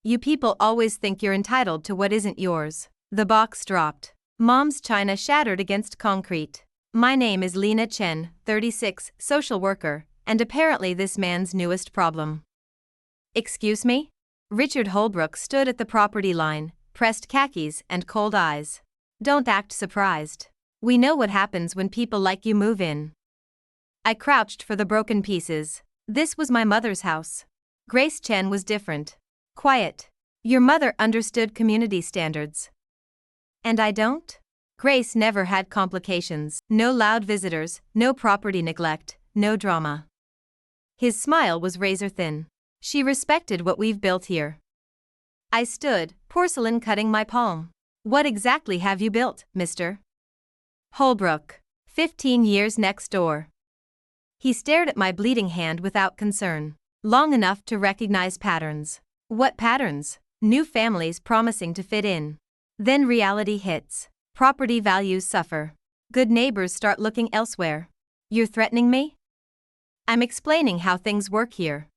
You people always think you're entitled to what isn't yours. The box dropped. Mom's china shattered against concrete. My name is Lena Chen, 36, social worker, and apparently this man's newest problem. Excuse me? Richard Holbrook stood at the property line, pressed khakis and cold eyes. Don't act surprised. We know what happens when people like you move in. I crouched for the broken pieces. This was my mother's house. Grace Chen was different. Quiet. Your mother understood community standards. And I don't? Grace never had complications. No loud visitors, no property neglect, no drama. His smile was razor thin. She respected what we've built here. I stood, porcelain cutting my palm. What exactly have you built, Mr. Holbrook? 15 years next door. He stared at my bleeding hand without concern. Long enough to recognize patterns. What patterns? New families promising to fit in. Then reality hits. Property values suffer. Good neighbors start looking elsewhere. You're threatening me? I'm explaining how things work here.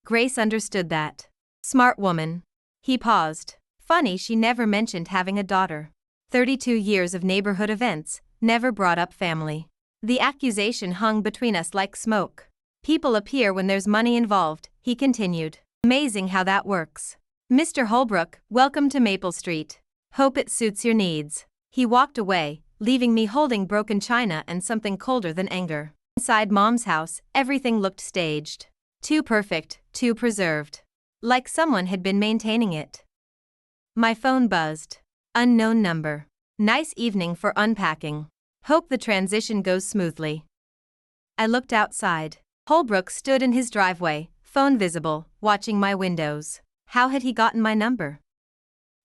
Grace understood that. Smart woman. He paused. Funny she never mentioned having a daughter. 32 years of neighborhood events, never brought up family. The accusation hung between us like smoke. People appear when there's money involved, he continued. Amazing how that works. Mr. Holbrook, welcome to Maple Street. Hope it suits your needs. He walked away, leaving me holding broken china and something colder than anger. Inside Mom's house, everything looked staged. Too perfect, too preserved. Like someone had been maintaining it. My phone buzzed. Unknown number. Nice evening for unpacking. Hope the transition goes smoothly. I looked outside. Holbrook stood in his driveway, phone visible, watching my windows. How had he gotten my number?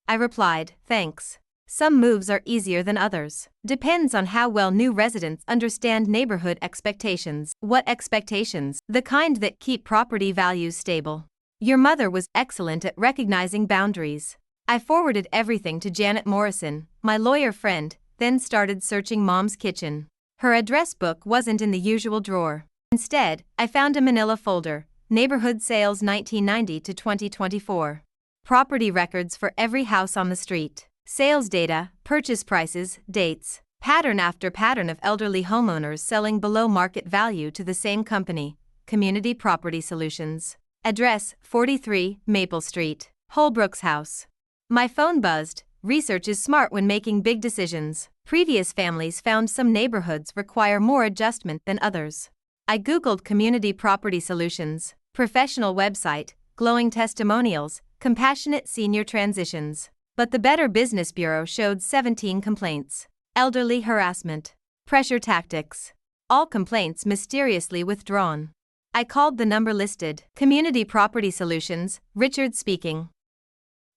I replied, thanks. Some moves are easier than others. Depends on how well new residents understand neighborhood expectations. What expectations? The kind that keep property values stable. Your mother was excellent at recognizing boundaries. I forwarded everything to Janet Morrison, my lawyer friend, then started searching Mom's kitchen. Her address book wasn't in the usual drawer. Instead, I found a manila folder, Neighborhood Sales 1990 to 2024. Property records for every house on the street. Sales data, purchase prices, dates. Pattern after pattern of elderly homeowners selling below market value to the same company, Community Property Solutions. Address, 43, Maple Street. Holbrook's house. My phone buzzed. Research is smart when making big decisions. Previous families found some neighborhoods require more adjustment than others. I Googled Community Property Solutions, professional website, glowing testimonials, compassionate senior transitions. But the Better Business Bureau showed 17 complaints. Elderly harassment. Pressure tactics. All complaints mysteriously withdrawn. I called the number listed. Community Property Solutions, Richard speaking.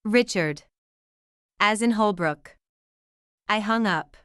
Richard. As in Holbrook. I hung up.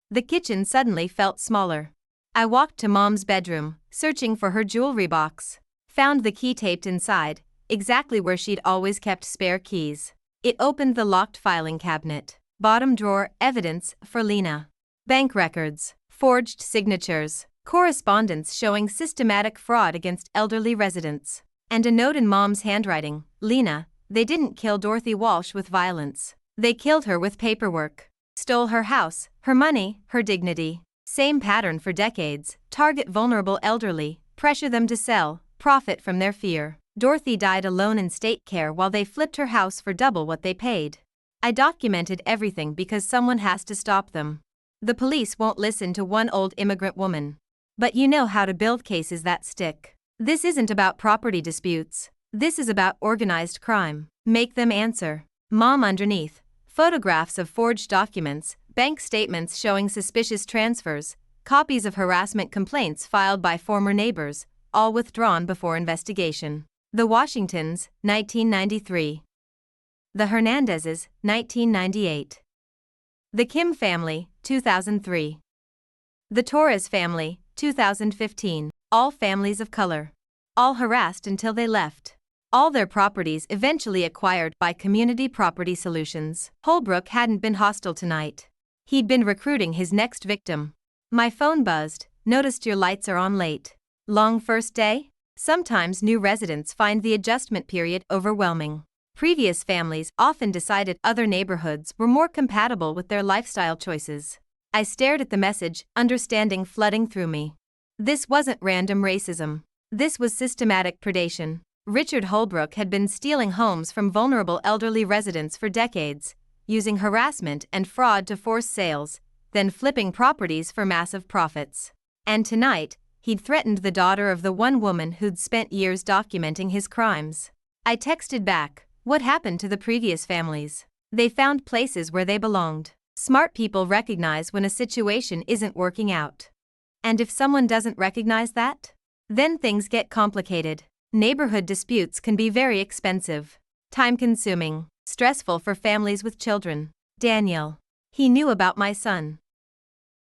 The kitchen suddenly felt smaller. I walked to Mom's bedroom, searching for her jewelry box. Found the key taped inside, exactly where she'd always kept spare keys. It opened the locked filing cabinet. Bottom drawer, evidence for Lena. Bank records, forged signatures, correspondence showing systematic fraud against elderly residents. And a note in Mom's handwriting, Lena, they didn't kill Dorothy Walsh with violence. They killed her with paperwork. Stole her house, her money, her dignity. Same pattern for decades, target vulnerable elderly, pressure them to sell, profit from their fear. Dorothy died alone in state care while they flipped her house for double what they paid. I documented everything because someone has to stop them. The police won't listen to one old immigrant woman. But you know how to build cases that stick. This isn't about property disputes. This is about organized crime. Make them answer. Mom underneath. Photographs of forged documents, bank statements showing suspicious transfers, copies of harassment complaints filed by former neighbors, all withdrawn before investigation. The Washingtons, 1993. The Hernandezes, 1998. The Kim family, 2003. The Torres family, 2015. All families of color. All harassed until they left. All their properties eventually acquired by Community Property Solutions. Holbrook hadn't been hostile tonight. He'd been recruiting his next victim. My phone buzzed. Noticed your lights are on late. Long first day? Sometimes new residents find the adjustment period overwhelming. Previous families often decided other neighborhoods were more compatible with their lifestyle choices. I stared at the message, understanding flooding through me. This wasn't random racism. This was systematic predation. Richard Holbrook had been stealing homes from vulnerable elderly residents for decades, using harassment and fraud to force sales, then flipping properties for massive profits. And tonight, he'd threatened the daughter of the one woman who'd spent years documenting his crimes. I texted back, "What happened to the previous families? They found places where they belonged." Smart people recognize when a situation isn't working out. And if someone doesn't recognize that, then things get complicated. Neighborhood disputes can be very expensive, time-consuming, stressful for families with children. Daniel. He knew about my son.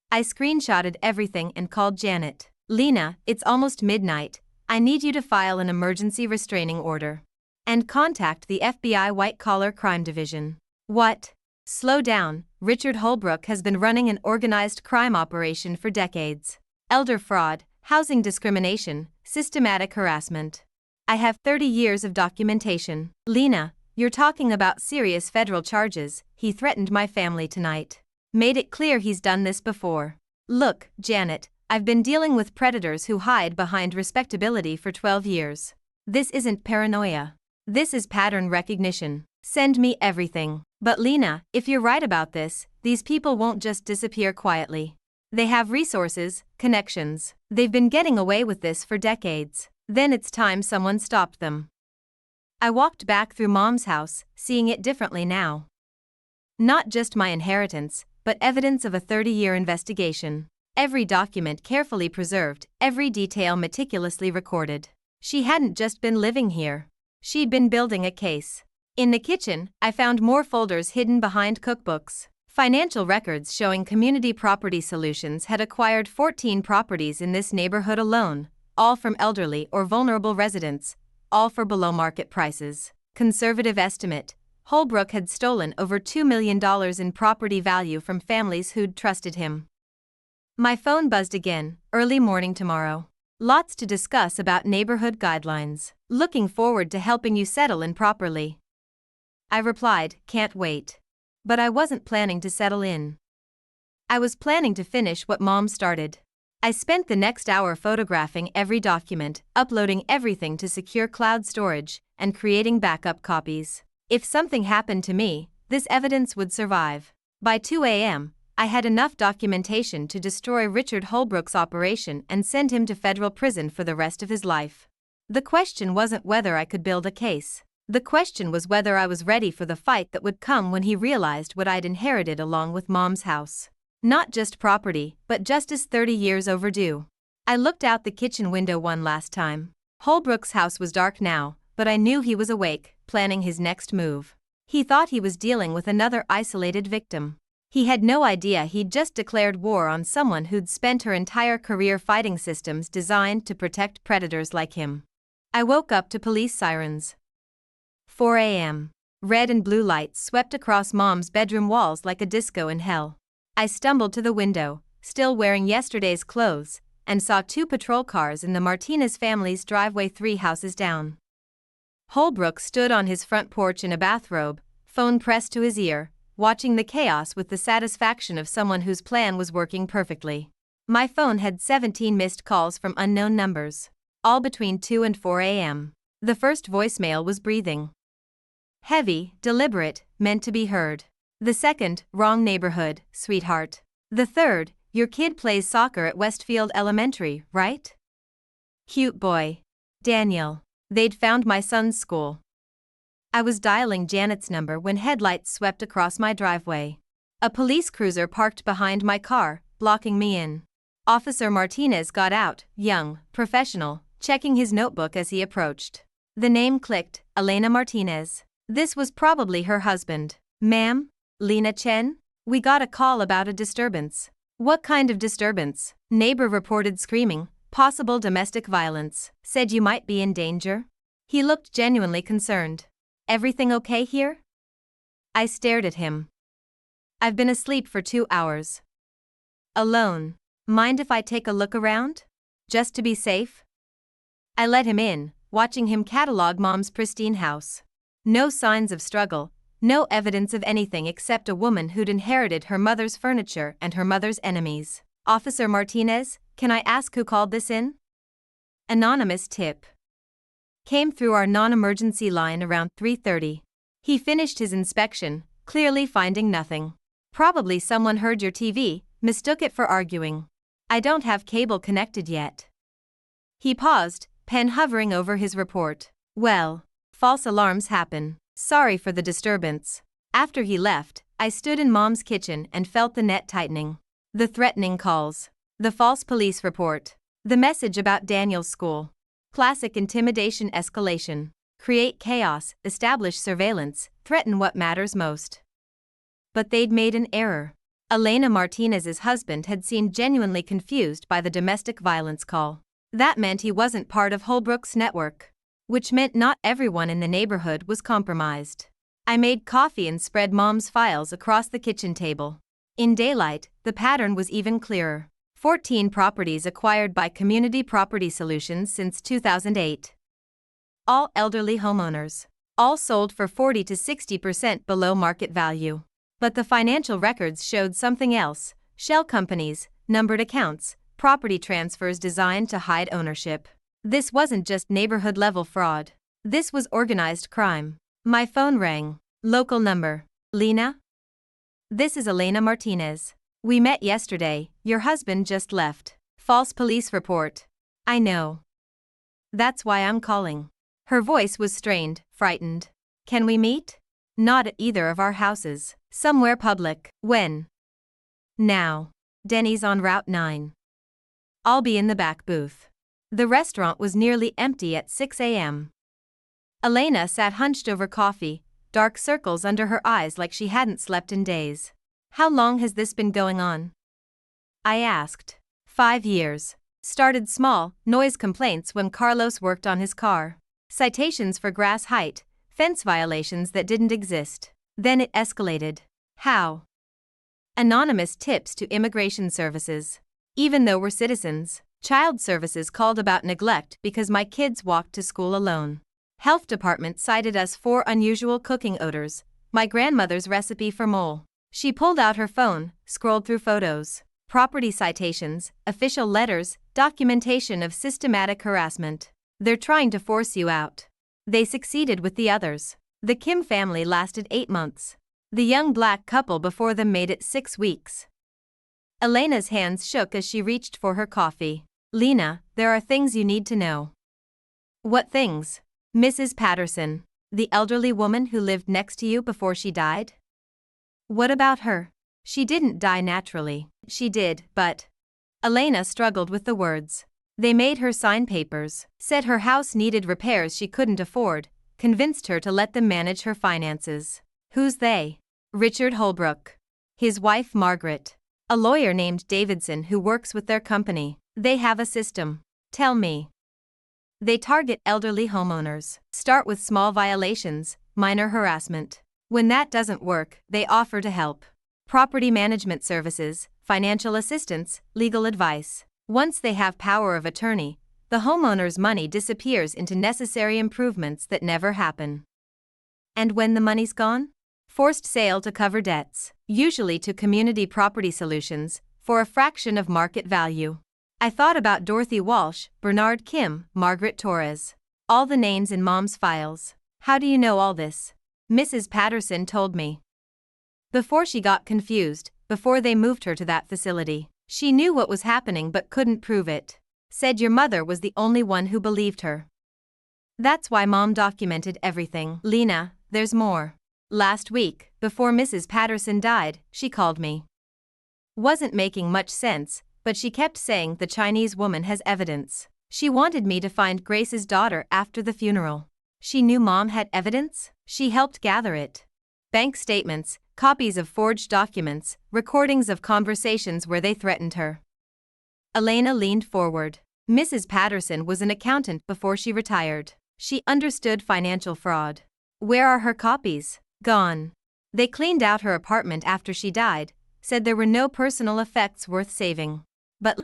I screenshotted everything and called Janet. "Lena, it's almost midnight. I need you to file an emergency restraining order. And contact the FBI White-Collar Crime Division." What? Slow down. Richard Holbrook has been running an organized crime operation for decades. Elder fraud, housing discrimination, systematic harassment. I have 30 years of documentation. "Lena, you're talking about serious federal charges." He threatened my family tonight. Made it clear he's done this before. "Look, Janet, I've been dealing with predators who hide behind respectability for 12 years. This isn't paranoia. This is pattern recognition. Send me everything." But Lena, if you're right about this, these people won't just disappear quietly. They have resources, connections. They've been getting away with this for decades. Then it's time someone stopped them. I walked back through Mom's house, seeing it differently now. Not just my inheritance, but evidence of a 30-year investigation. Every document carefully preserved, every detail meticulously recorded. She hadn't just been living here. She'd been building a case. In the kitchen, I found more folders hidden behind cookbooks. Financial records showing Community Property Solutions had acquired 14 properties in this neighborhood alone, all from elderly or vulnerable residents, all for below-market prices. Conservative estimate: Holbrook had stolen over $2 million in property value from families who'd trusted him. My phone buzzed again, early morning tomorrow. Lots to discuss about neighborhood guidelines. Looking forward to helping you settle in properly. I replied, "Can't wait." But I wasn't planning to settle in. I was planning to finish what Mom started. I spent the next hour photographing every document, uploading everything to secure cloud storage, and creating backup copies. If something happened to me, this evidence would survive. By 2 a.m., I had enough documentation to destroy Richard Holbrook's operation and send him to federal prison for the rest of his life. The question wasn't whether I could build a case. The question was whether I was ready for the fight that would come when he realized what I'd inherited along with Mom's house. Not just property, but justice 30 years overdue. I looked out the kitchen window one last time. Holbrook's house was dark now, but I knew he was awake, planning his next move. He thought he was dealing with another isolated victim. He had no idea he'd just declared war on someone who'd spent her entire career fighting systems designed to protect predators like him. I woke up to police sirens. 4 a.m. Red and blue lights swept across Mom's bedroom walls like a disco in hell. I stumbled to the window, still wearing yesterday's clothes, and saw 2 patrol cars in the Martinez family's driveway 3 houses down. Holbrook stood on his front porch in a bathrobe, phone pressed to his ear, watching the chaos with the satisfaction of someone whose plan was working perfectly. My phone had 17 missed calls from unknown numbers, all between 2 and 4 a.m. The first voicemail was breathing. Heavy, deliberate, meant to be heard. The second, wrong neighborhood, sweetheart. The third, your kid plays soccer at Westfield Elementary, right? Cute boy. Daniel. They'd found my son's school. I was dialing Janet's number when headlights swept across my driveway. A police cruiser parked behind my car, blocking me in. Officer Martinez got out, young, professional, checking his notebook as he approached. The name clicked, Elena Martinez. This was probably her husband. "Ma'am? Lena Chen? We got a call about a disturbance." "What kind of disturbance?" Neighbor reported screaming, possible domestic violence, said you might be in danger. He looked genuinely concerned. "Everything okay here?" I stared at him. "I've been asleep for 2 hours. Alone. Mind if I take a look around? Just to be safe?" I let him in, watching him catalog Mom's pristine house. No signs of struggle, no evidence of anything except a woman who'd inherited her mother's furniture and her mother's enemies. Officer Martinez, can I ask who called this in? Anonymous tip. Came through our non-emergency line around 3:30. He finished his inspection, clearly finding nothing. Probably someone heard your TV, mistook it for arguing. I don't have cable connected yet. He paused, pen hovering over his report. Well, false alarms happen. Sorry for the disturbance. After he left, I stood in Mom's kitchen and felt the net tightening. The threatening calls. The false police report. The message about Daniel's school. Classic intimidation escalation. Create chaos, establish surveillance, threaten what matters most. But they'd made an error. Elena Martinez's husband had seemed genuinely confused by the domestic violence call. That meant he wasn't part of Holbrook's network. Which meant not everyone in the neighborhood was compromised. I made coffee and spread Mom's files across the kitchen table. In daylight, the pattern was even clearer. 14 properties acquired by Community Property Solutions since 2008. All elderly homeowners. All sold for 40 to 60% below market value. But the financial records showed something else: shell companies, numbered accounts, property transfers designed to hide ownership. This wasn't just neighborhood-level fraud. This was organized crime. My phone rang. Local number. Lena? This is Elena Martinez. We met yesterday, your husband just left. False police report. I know. That's why I'm calling. Her voice was strained, frightened. Can we meet? Not at either of our houses. Somewhere public. When? Now. Denny's on Route 9. I'll be in the back booth. The restaurant was nearly empty at 6 a.m. Elena sat hunched over coffee, dark circles under her eyes like she hadn't slept in days. How long has this been going on? I asked. 5 years. Started small, noise complaints when Carlos worked on his car. Citations for grass height, fence violations that didn't exist. Then it escalated. How? Anonymous tips to immigration services. Even though we're citizens, child services called about neglect because my kids walked to school alone. Health department cited us for unusual cooking odors, my grandmother's recipe for mole. She pulled out her phone, scrolled through photos, property citations, official letters, documentation of systematic harassment. They're trying to force you out. They succeeded with the others. The Kim family lasted 8 months. The young black couple before them made it 6 weeks. Elena's hands shook as she reached for her coffee. Lena, there are things you need to know. What things? Mrs. Patterson, the elderly woman who lived next to you before she died? What about her? She didn't die naturally. She did, but... Elena struggled with the words. They made her sign papers, said her house needed repairs she couldn't afford, convinced her to let them manage her finances. Who's they? Richard Holbrook. His wife Margaret. A lawyer named Davidson who works with their company. They have a system. Tell me. They target elderly homeowners. Start with small violations, minor harassment. When that doesn't work, they offer to help. Property management services, financial assistance, legal advice. Once they have power of attorney, the homeowner's money disappears into necessary improvements that never happen. And when the money's gone? Forced sale to cover debts, usually to Community Property Solutions, for a fraction of market value. I thought about Dorothy Walsh, Bernard Kim, Margaret Torres. All the names in Mom's files. How do you know all this? Mrs. Patterson told me. Before she got confused, before they moved her to that facility, she knew what was happening but couldn't prove it. Said your mother was the only one who believed her. That's why Mom documented everything. Lena, there's more. Last week, before Mrs. Patterson died, she called me. Wasn't making much sense, but she kept saying the Chinese woman has evidence. She wanted me to find Grace's daughter after the funeral. She knew Mom had evidence? She helped gather it. Bank statements, copies of forged documents, recordings of conversations where they threatened her. Elena leaned forward. Mrs. Patterson was an accountant before she retired. She understood financial fraud. Where are her copies? Gone. They cleaned out her apartment after she died, said there were no personal effects worth saving. But...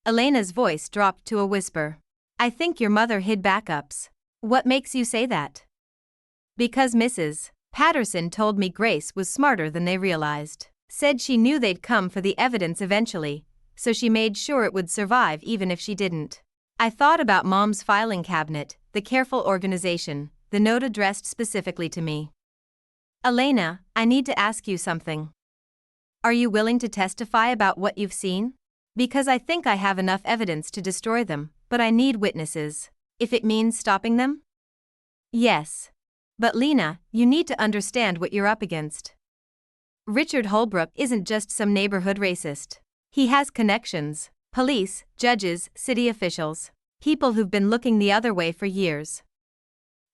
Elena's voice dropped to a whisper. I think your mother hid backups. What makes you say that? Because Mrs. Patterson told me Grace was smarter than they realized. Said she knew they'd come for the evidence eventually, so she made sure it would survive even if she didn't. I thought about Mom's filing cabinet, the careful organization, the note addressed specifically to me. Elena, I need to ask you something. Are you willing to testify about what you've seen? Because I think I have enough evidence to destroy them, but I need witnesses. If it means stopping them? Yes. But Lena, you need to understand what you're up against. Richard Holbrook isn't just some neighborhood racist. He has connections: police, judges, city officials, people who've been looking the other way for years.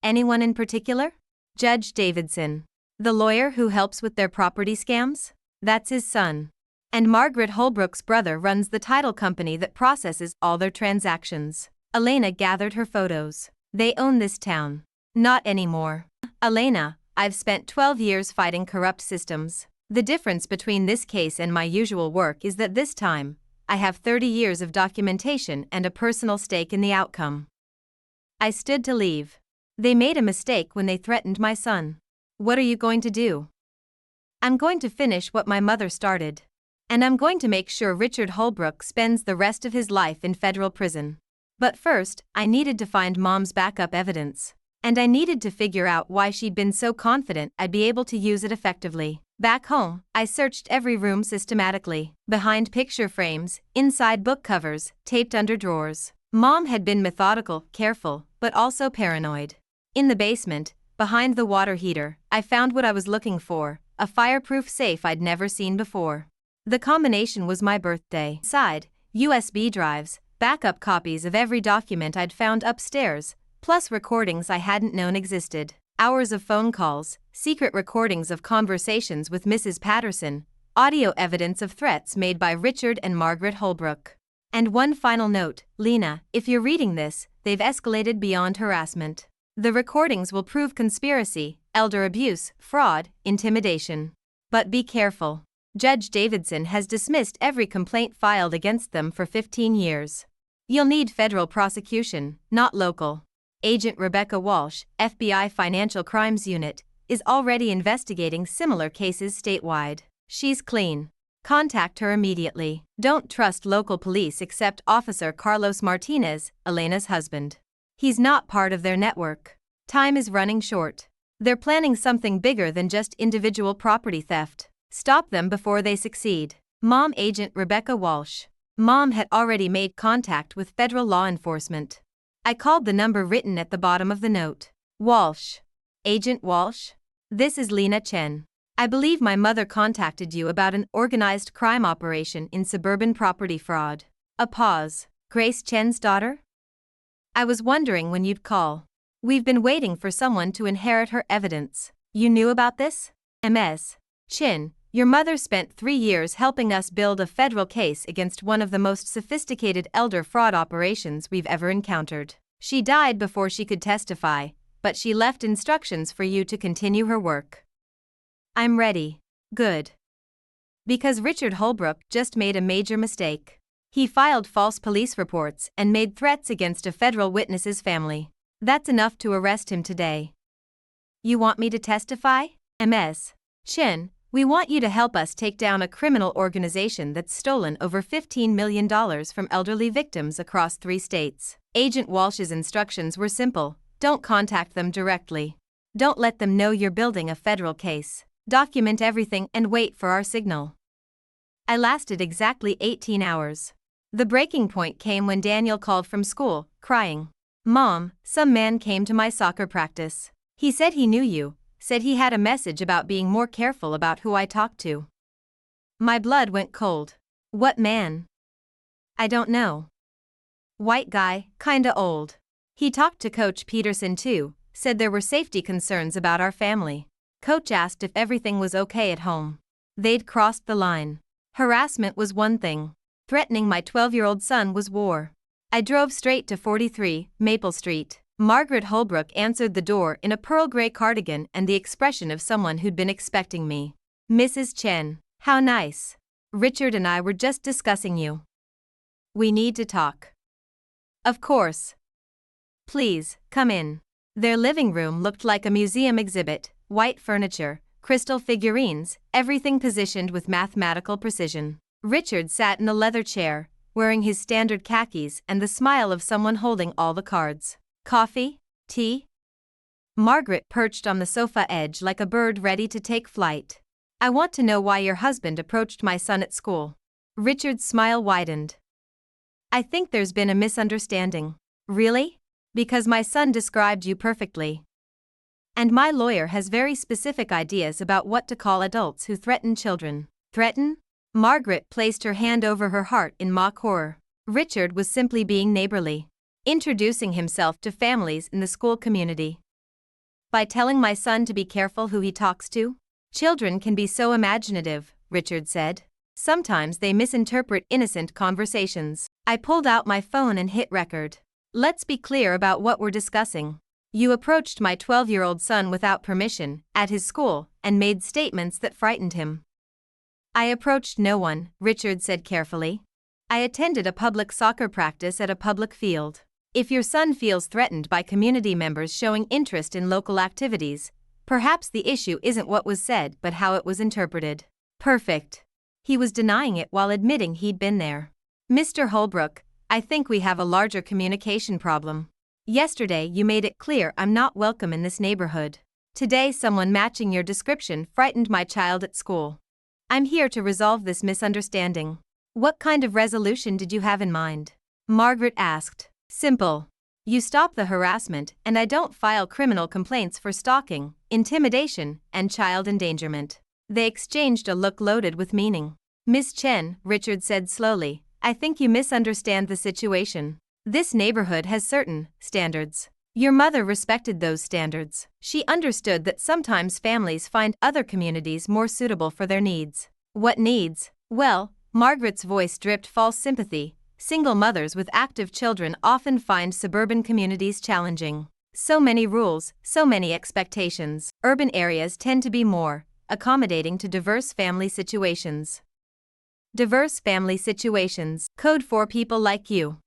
Anyone in particular? Judge Davidson. The lawyer who helps with their property scams? That's his son. And Margaret Holbrook's brother runs the title company that processes all their transactions. Elena gathered her photos. They own this town. Not anymore. Elena, I've spent 12 years fighting corrupt systems. The difference between this case and my usual work is that this time, I have 30 years of documentation and a personal stake in the outcome. I stood to leave. They made a mistake when they threatened my son. What are you going to do? I'm going to finish what my mother started. And I'm going to make sure Richard Holbrook spends the rest of his life in federal prison. But first, I needed to find Mom's backup evidence. And I needed to figure out why she'd been so confident I'd be able to use it effectively. Back home, I searched every room systematically. Behind picture frames, inside book covers, taped under drawers. Mom had been methodical, careful, but also paranoid. In the basement, behind the water heater, I found what I was looking for: a fireproof safe I'd never seen before. The combination was my birthday. Inside, USB drives, backup copies of every document I'd found upstairs, plus recordings I hadn't known existed. Hours of phone calls, secret recordings of conversations with Mrs. Patterson, audio evidence of threats made by Richard and Margaret Holbrook. And one final note: Lena, if you're reading this, they've escalated beyond harassment. The recordings will prove conspiracy, elder abuse, fraud, intimidation. But be careful. Judge Davidson has dismissed every complaint filed against them for 15 years. You'll need federal prosecution, not local. Agent Rebecca Walsh, FBI Financial Crimes Unit, is already investigating similar cases statewide. She's clean. Contact her immediately. Don't trust local police except Officer Carlos Martinez, Elena's husband. He's not part of their network. Time is running short. They're planning something bigger than just individual property theft. Stop them before they succeed. Mom. Agent Rebecca Walsh. Mom had already made contact with federal law enforcement. I called the number written at the bottom of the note. Walsh. Agent Walsh? This is Lena Chen. I believe my mother contacted you about an organized crime operation in suburban property fraud. A pause. Grace Chen's daughter? I was wondering when you'd call. We've been waiting for someone to inherit her evidence. You knew about this? Ms. Chen, your mother spent 3 years helping us build a federal case against one of the most sophisticated elder fraud operations we've ever encountered. She died before she could testify, but she left instructions for you to continue her work. I'm ready. Good. Because Richard Holbrook just made a major mistake. He filed false police reports and made threats against a federal witness's family. That's enough to arrest him today. You want me to testify? Ms. Chen, we want you to help us take down a criminal organization that's stolen over $15 million from elderly victims across 3 states. Agent Walsh's instructions were simple: don't contact them directly. Don't let them know you're building a federal case. Document everything and wait for our signal. I lasted exactly 18 hours. The breaking point came when Daniel called from school, crying. Mom, some man came to my soccer practice. He said he knew you. Said he had a message about being more careful about who I talked to. My blood went cold. What man? I don't know. White guy, kinda old. He talked to Coach Peterson too, said there were safety concerns about our family. Coach asked if everything was okay at home. They'd crossed the line. Harassment was one thing. Threatening my 12-year-old son was war. I drove straight to 43 Maple Street. Margaret Holbrook answered the door in a pearl gray cardigan and the expression of someone who'd been expecting me. Mrs. Chen, how nice. Richard and I were just discussing you. We need to talk. Of course. Please, come in. Their living room looked like a museum exhibit: white furniture, crystal figurines, everything positioned with mathematical precision. Richard sat in a leather chair, wearing his standard khakis and the smile of someone holding all the cards. Coffee? Tea? Margaret perched on the sofa edge like a bird ready to take flight. I want to know why your husband approached my son at school. Richard's smile widened. I think there's been a misunderstanding. Really? Because my son described you perfectly. And my lawyer has very specific ideas about what to call adults who threaten children. Threaten? Margaret placed her hand over her heart in mock horror. Richard was simply being neighborly, introducing himself to families in the school community. By telling my son to be careful who he talks to? Children can be so imaginative, Richard said. Sometimes they misinterpret innocent conversations. I pulled out my phone and hit record. Let's be clear about what we're discussing. You approached my 12-year-old son without permission, at his school, and made statements that frightened him. I approached no one, Richard said carefully. I attended a public soccer practice at a public field. If your son feels threatened by community members showing interest in local activities, perhaps the issue isn't what was said but how it was interpreted. Perfect. He was denying it while admitting he'd been there. Mr. Holbrook, I think we have a larger communication problem. Yesterday you made it clear I'm not welcome in this neighborhood. Today someone matching your description frightened my child at school. I'm here to resolve this misunderstanding. What kind of resolution did you have in mind? Margaret asked. Simple. You stop the harassment and I don't file criminal complaints for stalking, intimidation, and child endangerment. They exchanged a look loaded with meaning. Miss Chen, Richard said slowly, I think you misunderstand the situation. This neighborhood has certain standards. Your mother respected those standards. She understood that sometimes families find other communities more suitable for their needs. What needs? Well, Margaret's voice dripped false sympathy. Single mothers with active children often find suburban communities challenging. So many rules, so many expectations. Urban areas tend to be more accommodating to diverse family situations. Diverse family situations. Code for people like you.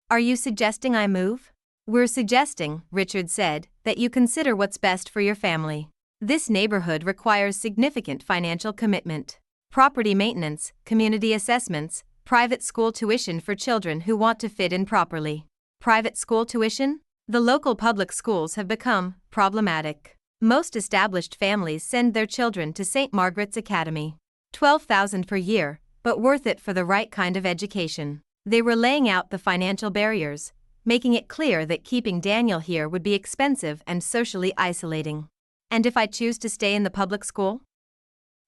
Are you suggesting I move? We're suggesting, Richard said, that you consider what's best for your family. This neighborhood requires significant financial commitment. Property maintenance, community assessments, private school tuition for children who want to fit in properly. Private school tuition? The local public schools have become problematic. Most established families send their children to St. Margaret's Academy. $12,000 per year, but worth it for the right kind of education. They were laying out the financial barriers, making it clear that keeping Daniel here would be expensive and socially isolating. And if I choose to stay in the public school?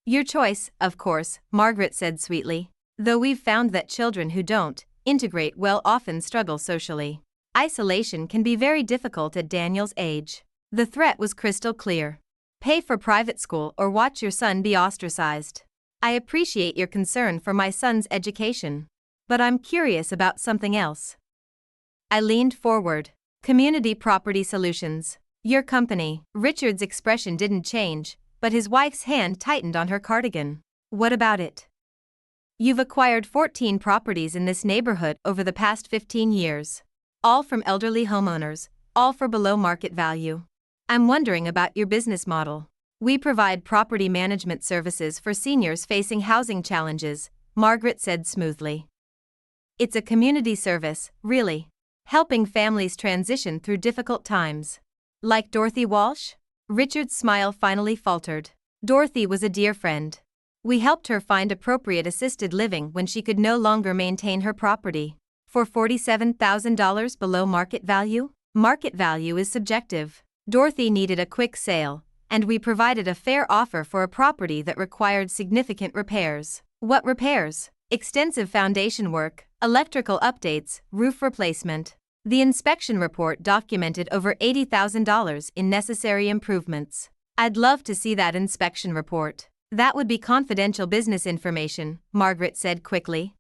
Your choice, of course, Margaret said sweetly. Though we've found that children who don't integrate well often struggle socially. Isolation can be very difficult at Daniel's age. The threat was crystal clear. Pay for private school or watch your son be ostracized. I appreciate your concern for my son's education. But I'm curious about something else. I leaned forward. Community Property Solutions. Your company. Richard's expression didn't change, but his wife's hand tightened on her cardigan. What about it? You've acquired 14 properties in this neighborhood over the past 15 years. All from elderly homeowners, all for below market value. I'm wondering about your business model. We provide property management services for seniors facing housing challenges, Margaret said smoothly. It's a community service, really. Helping families transition through difficult times. Like Dorothy Walsh? Richard's smile finally faltered. Dorothy was a dear friend. We helped her find appropriate assisted living when she could no longer maintain her property. For $47,000 below market value? Market value is subjective. Dorothy needed a quick sale, and we provided a fair offer for a property that required significant repairs. What repairs? Extensive foundation work, electrical updates, roof replacement. The inspection report documented over $80,000 in necessary improvements. I'd love to see that inspection report. That would be confidential business information, Margaret said quickly.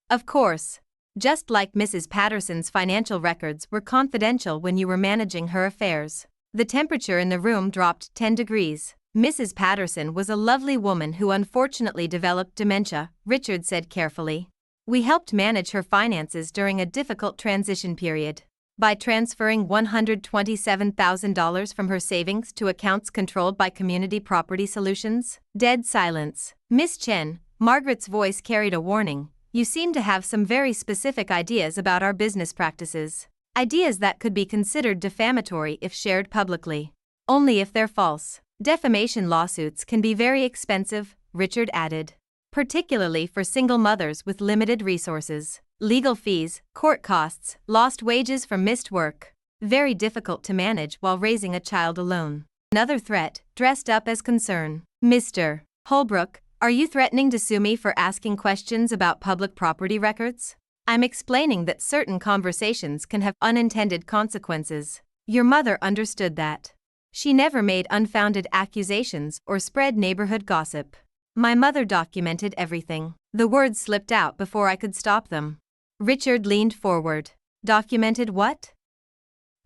Of course. Just like Mrs. Patterson's financial records were confidential when you were managing her affairs. The temperature in the room dropped 10 degrees. Mrs. Patterson was a lovely woman who unfortunately developed dementia, Richard said carefully. We helped manage her finances during a difficult transition period. By transferring $127,000 from her savings to accounts controlled by Community Property Solutions? Dead silence. Miss Chen, Margaret's voice carried a warning. You seem to have some very specific ideas about our business practices. Ideas that could be considered defamatory if shared publicly. Only if they're false. Defamation lawsuits can be very expensive, Richard added. Particularly for single mothers with limited resources. Legal fees, court costs, lost wages from missed work. Very difficult to manage while raising a child alone. Another threat, dressed up as concern. Mr. Holbrook, are you threatening to sue me for asking questions about public property records? I'm explaining that certain conversations can have unintended consequences. Your mother understood that. She never made unfounded accusations or spread neighborhood gossip. My mother documented everything. The words slipped out before I could stop them. Richard leaned forward. Documented what?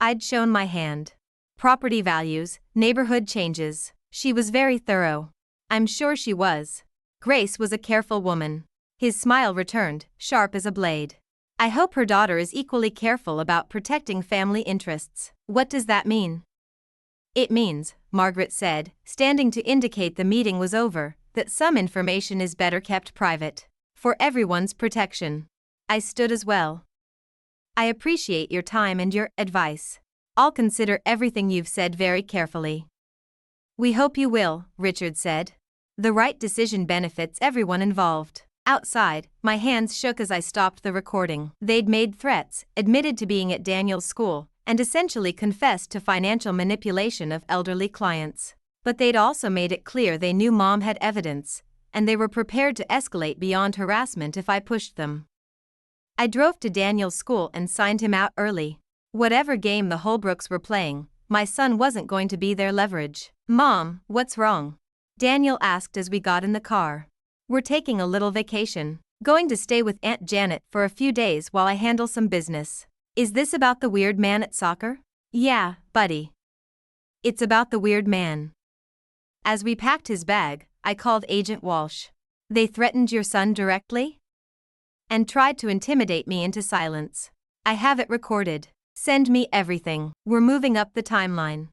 I'd shown my hand. Property values, neighborhood changes. She was very thorough. I'm sure she was. Grace was a careful woman. His smile returned, sharp as a blade. I hope her daughter is equally careful about protecting family interests. What does that mean? It means, Margaret said, standing to indicate the meeting was over, that some information is better kept private. For everyone's protection. I stood as well. I appreciate your time and your advice. I'll consider everything you've said very carefully. We hope you will, Richard said. The right decision benefits everyone involved. Outside, my hands shook as I stopped the recording. They'd made threats, admitted to being at Daniel's school, and essentially confessed to financial manipulation of elderly clients. But they'd also made it clear they knew Mom had evidence, and they were prepared to escalate beyond harassment if I pushed them. I drove to Daniel's school and signed him out early. Whatever game the Holbrooks were playing, my son wasn't going to be their leverage. Mom, what's wrong? Daniel asked as we got in the car. We're taking a little vacation. Going to stay with Aunt Janet for a few days while I handle some business. Is this about the weird man at soccer? Yeah, buddy. It's about the weird man. As we packed his bag, I called Agent Walsh. They threatened your son directly? And tried to intimidate me into silence. I have it recorded. Send me everything. We're moving up the timeline.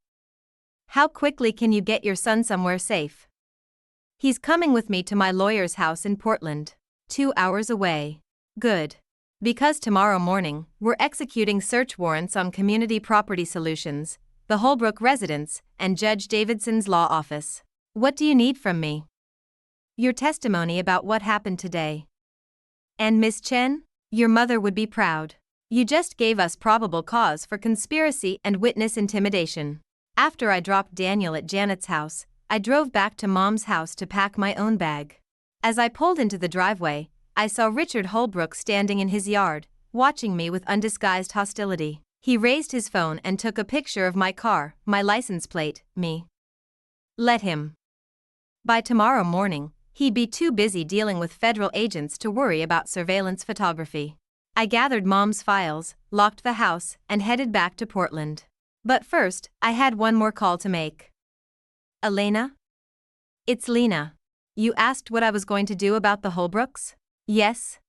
How quickly can you get your son somewhere safe? He's coming with me to my lawyer's house in Portland. 2 hours away. Good. Because tomorrow morning, we're executing search warrants on Community Property Solutions, the Holbrook residence, and Judge Davidson's law office. What do you need from me? Your testimony about what happened today. And Miss Chen, your mother would be proud. You just gave us probable cause for conspiracy and witness intimidation. After I dropped Daniel at Janet's house, I drove back to Mom's house to pack my own bag. As I pulled into the driveway, I saw Richard Holbrook standing in his yard, watching me with undisguised hostility. He raised his phone and took a picture of my car, my license plate, me. Let him. By tomorrow morning, he'd be too busy dealing with federal agents to worry about surveillance photography. I gathered Mom's files, locked the house, and headed back to Portland. But first, I had one more call to make. Elena? It's Lena. You asked what I was going to do about the Holbrooks? Yes.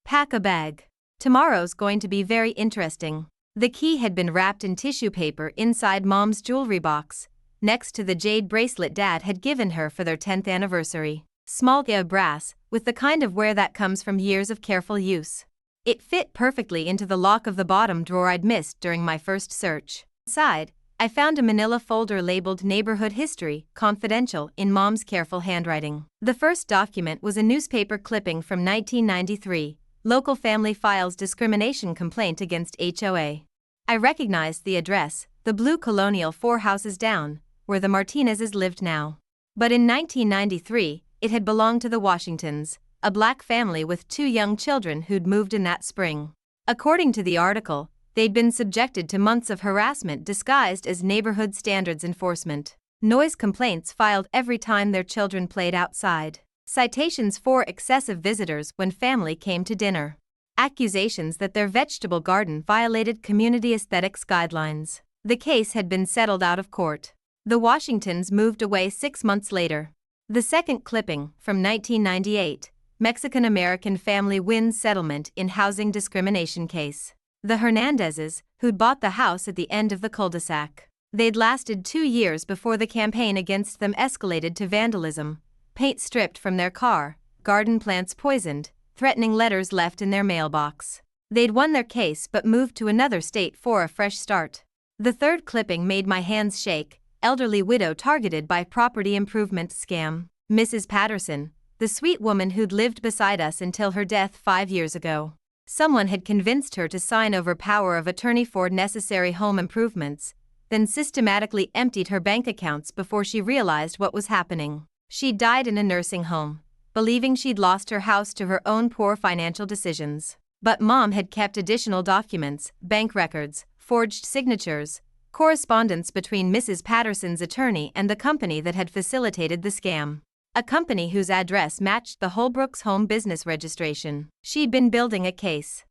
Pack a bag. Tomorrow's going to be very interesting. The key had been wrapped in tissue paper inside Mom's jewelry box, next to the jade bracelet Dad had given her for their 10th anniversary. Small brass, with the kind of wear that comes from years of careful use. It fit perfectly into the lock of the bottom drawer I'd missed during my first search. Inside, I found a manila folder labeled Neighborhood History, Confidential, in Mom's careful handwriting. The first document was a newspaper clipping from 1993, Local Family Files Discrimination Complaint Against HOA. I recognized the address, the blue colonial 4 houses down, where the Martinezes lived now. But in 1993, it had belonged to the Washingtons, a black family with 2 young children who'd moved in that spring. According to the article, they'd been subjected to months of harassment disguised as neighborhood standards enforcement. Noise complaints filed every time their children played outside. Citations for excessive visitors when family came to dinner. Accusations that their vegetable garden violated community aesthetics guidelines. The case had been settled out of court. The Washingtons moved away 6 months later. The second clipping, from 1998, Mexican-American family wins settlement in housing discrimination case. The Hernandezes, who'd bought the house at the end of the cul-de-sac. They'd lasted 2 years before the campaign against them escalated to vandalism, paint stripped from their car, garden plants poisoned, threatening letters left in their mailbox. They'd won their case but moved to another state for a fresh start. The third clipping made my hands shake. Elderly widow targeted by property improvement scam. Mrs. Patterson, the sweet woman who'd lived beside us until her death 5 years ago. Someone had convinced her to sign over power of attorney for necessary home improvements, then systematically emptied her bank accounts before she realized what was happening. She died in a nursing home, believing she'd lost her house to her own poor financial decisions. But Mom had kept additional documents, bank records, forged signatures, correspondence between Mrs. Patterson's attorney and the company that had facilitated the scam. A company whose address matched the Holbrook's home business registration. She'd been building a case.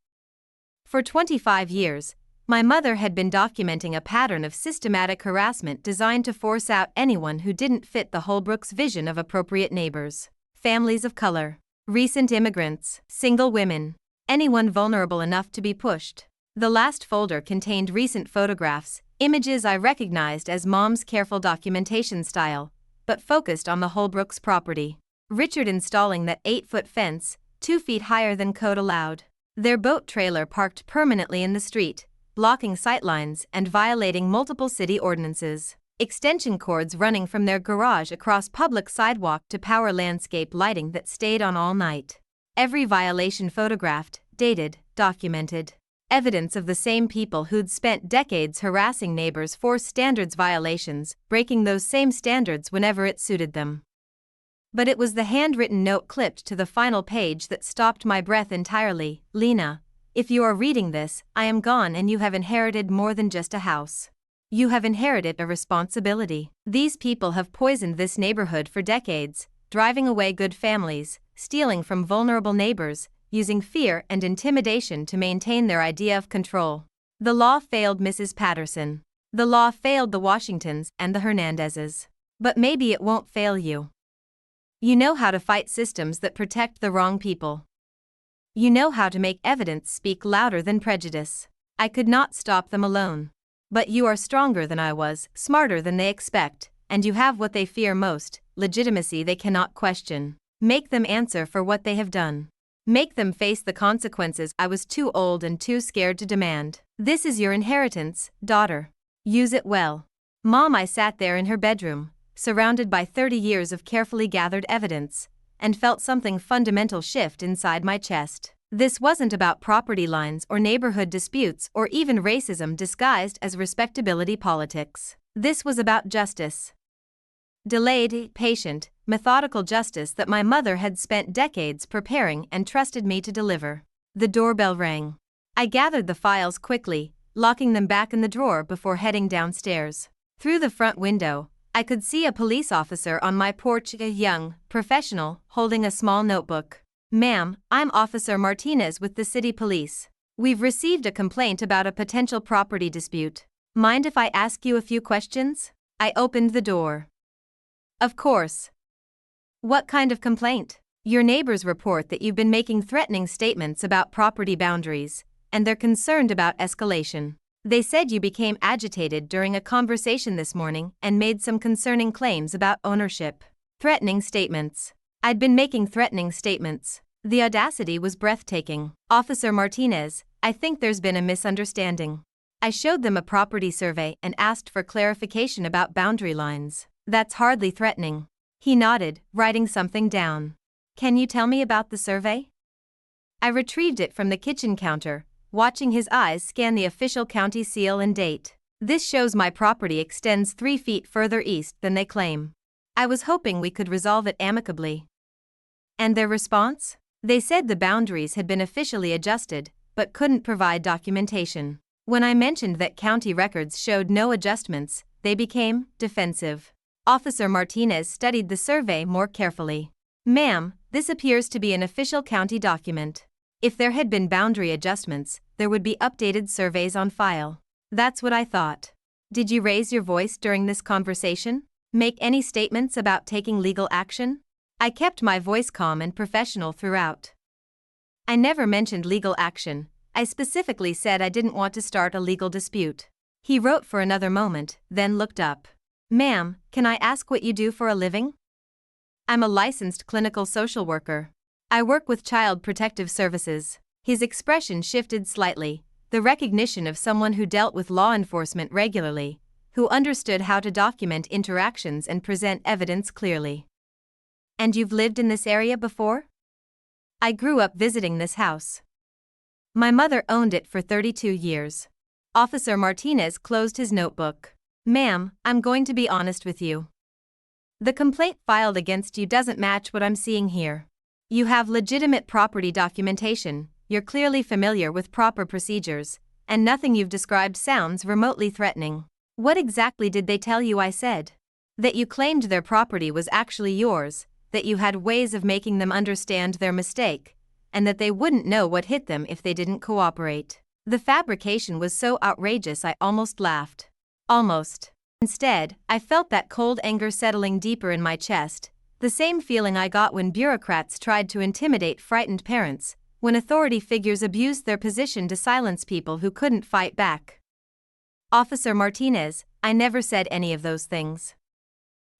For 25 years, my mother had been documenting a pattern of systematic harassment designed to force out anyone who didn't fit the Holbrook's vision of appropriate neighbors. Families of color, recent immigrants, single women, anyone vulnerable enough to be pushed. The last folder contained recent photographs, images I recognized as Mom's careful documentation style, but focused on the Holbrook's property. Richard installing that 8-foot fence, 2 feet higher than code allowed. Their boat trailer parked permanently in the street, blocking sightlines and violating multiple city ordinances. Extension cords running from their garage across public sidewalk to power landscape lighting that stayed on all night. Every violation photographed, dated, documented. Evidence of the same people who'd spent decades harassing neighbors for standards violations, breaking those same standards whenever it suited them. But it was the handwritten note clipped to the final page that stopped my breath entirely. Lena, if you are reading this, I am gone and you have inherited more than just a house. You have inherited a responsibility. These people have poisoned this neighborhood for decades, driving away good families, stealing from vulnerable neighbors, using fear and intimidation to maintain their idea of control. The law failed Mrs. Patterson. The law failed the Washingtons and the Hernandezes. But maybe it won't fail you. You know how to fight systems that protect the wrong people. You know how to make evidence speak louder than prejudice. I could not stop them alone. But you are stronger than I was, smarter than they expect, and you have what they fear most, legitimacy they cannot question. Make them answer for what they have done. Make them face the consequences I was too old and too scared to demand. This is your inheritance, daughter. Use it well. Mom, I sat there in her bedroom, surrounded by 30 years of carefully gathered evidence, and felt something fundamental shift inside my chest. This wasn't about property lines or neighborhood disputes or even racism disguised as respectability politics. This was about justice. Delayed, patient, methodical justice that my mother had spent decades preparing and trusted me to deliver. The doorbell rang. I gathered the files quickly, locking them back in the drawer before heading downstairs. Through the front window, I could see a police officer on my porch, a young professional, holding a small notebook. Ma'am, I'm Officer Martinez with the city police. We've received a complaint about a potential property dispute. Mind if I ask you a few questions? I opened the door. Of course. What kind of complaint? Your neighbors report that you've been making threatening statements about property boundaries, and they're concerned about escalation. They said you became agitated during a conversation this morning and made some concerning claims about ownership. Threatening statements. I'd been making threatening statements. The audacity was breathtaking. Officer Martinez, I think there's been a misunderstanding. I showed them a property survey and asked for clarification about boundary lines. That's hardly threatening. He nodded, writing something down. Can you tell me about the survey? I retrieved it from the kitchen counter, watching his eyes scan the official county seal and date. This shows my property extends 3 feet further east than they claim. I was hoping we could resolve it amicably. And their response? They said the boundaries had been officially adjusted, but couldn't provide documentation. When I mentioned that county records showed no adjustments, they became defensive. Officer Martinez studied the survey more carefully. Ma'am, this appears to be an official county document. If there had been boundary adjustments, there would be updated surveys on file. That's what I thought. Did you raise your voice during this conversation? Make any statements about taking legal action? I kept my voice calm and professional throughout. I never mentioned legal action, I specifically said I didn't want to start a legal dispute. He wrote for another moment, then looked up. Ma'am, can I ask what you do for a living? I'm a licensed clinical social worker. I work with Child Protective Services. His expression shifted slightly, the recognition of someone who dealt with law enforcement regularly, who understood how to document interactions and present evidence clearly. And you've lived in this area before? I grew up visiting this house. My mother owned it for 32 years. Officer Martinez closed his notebook. Ma'am, I'm going to be honest with you. The complaint filed against you doesn't match what I'm seeing here. You have legitimate property documentation, you're clearly familiar with proper procedures, and nothing you've described sounds remotely threatening. What exactly did they tell you I said? That you claimed their property was actually yours, that you had ways of making them understand their mistake, and that they wouldn't know what hit them if they didn't cooperate. The fabrication was so outrageous I almost laughed. Almost. Instead, I felt that cold anger settling deeper in my chest, the same feeling I got when bureaucrats tried to intimidate frightened parents, when authority figures abused their position to silence people who couldn't fight back. Officer Martinez, I never said any of those things.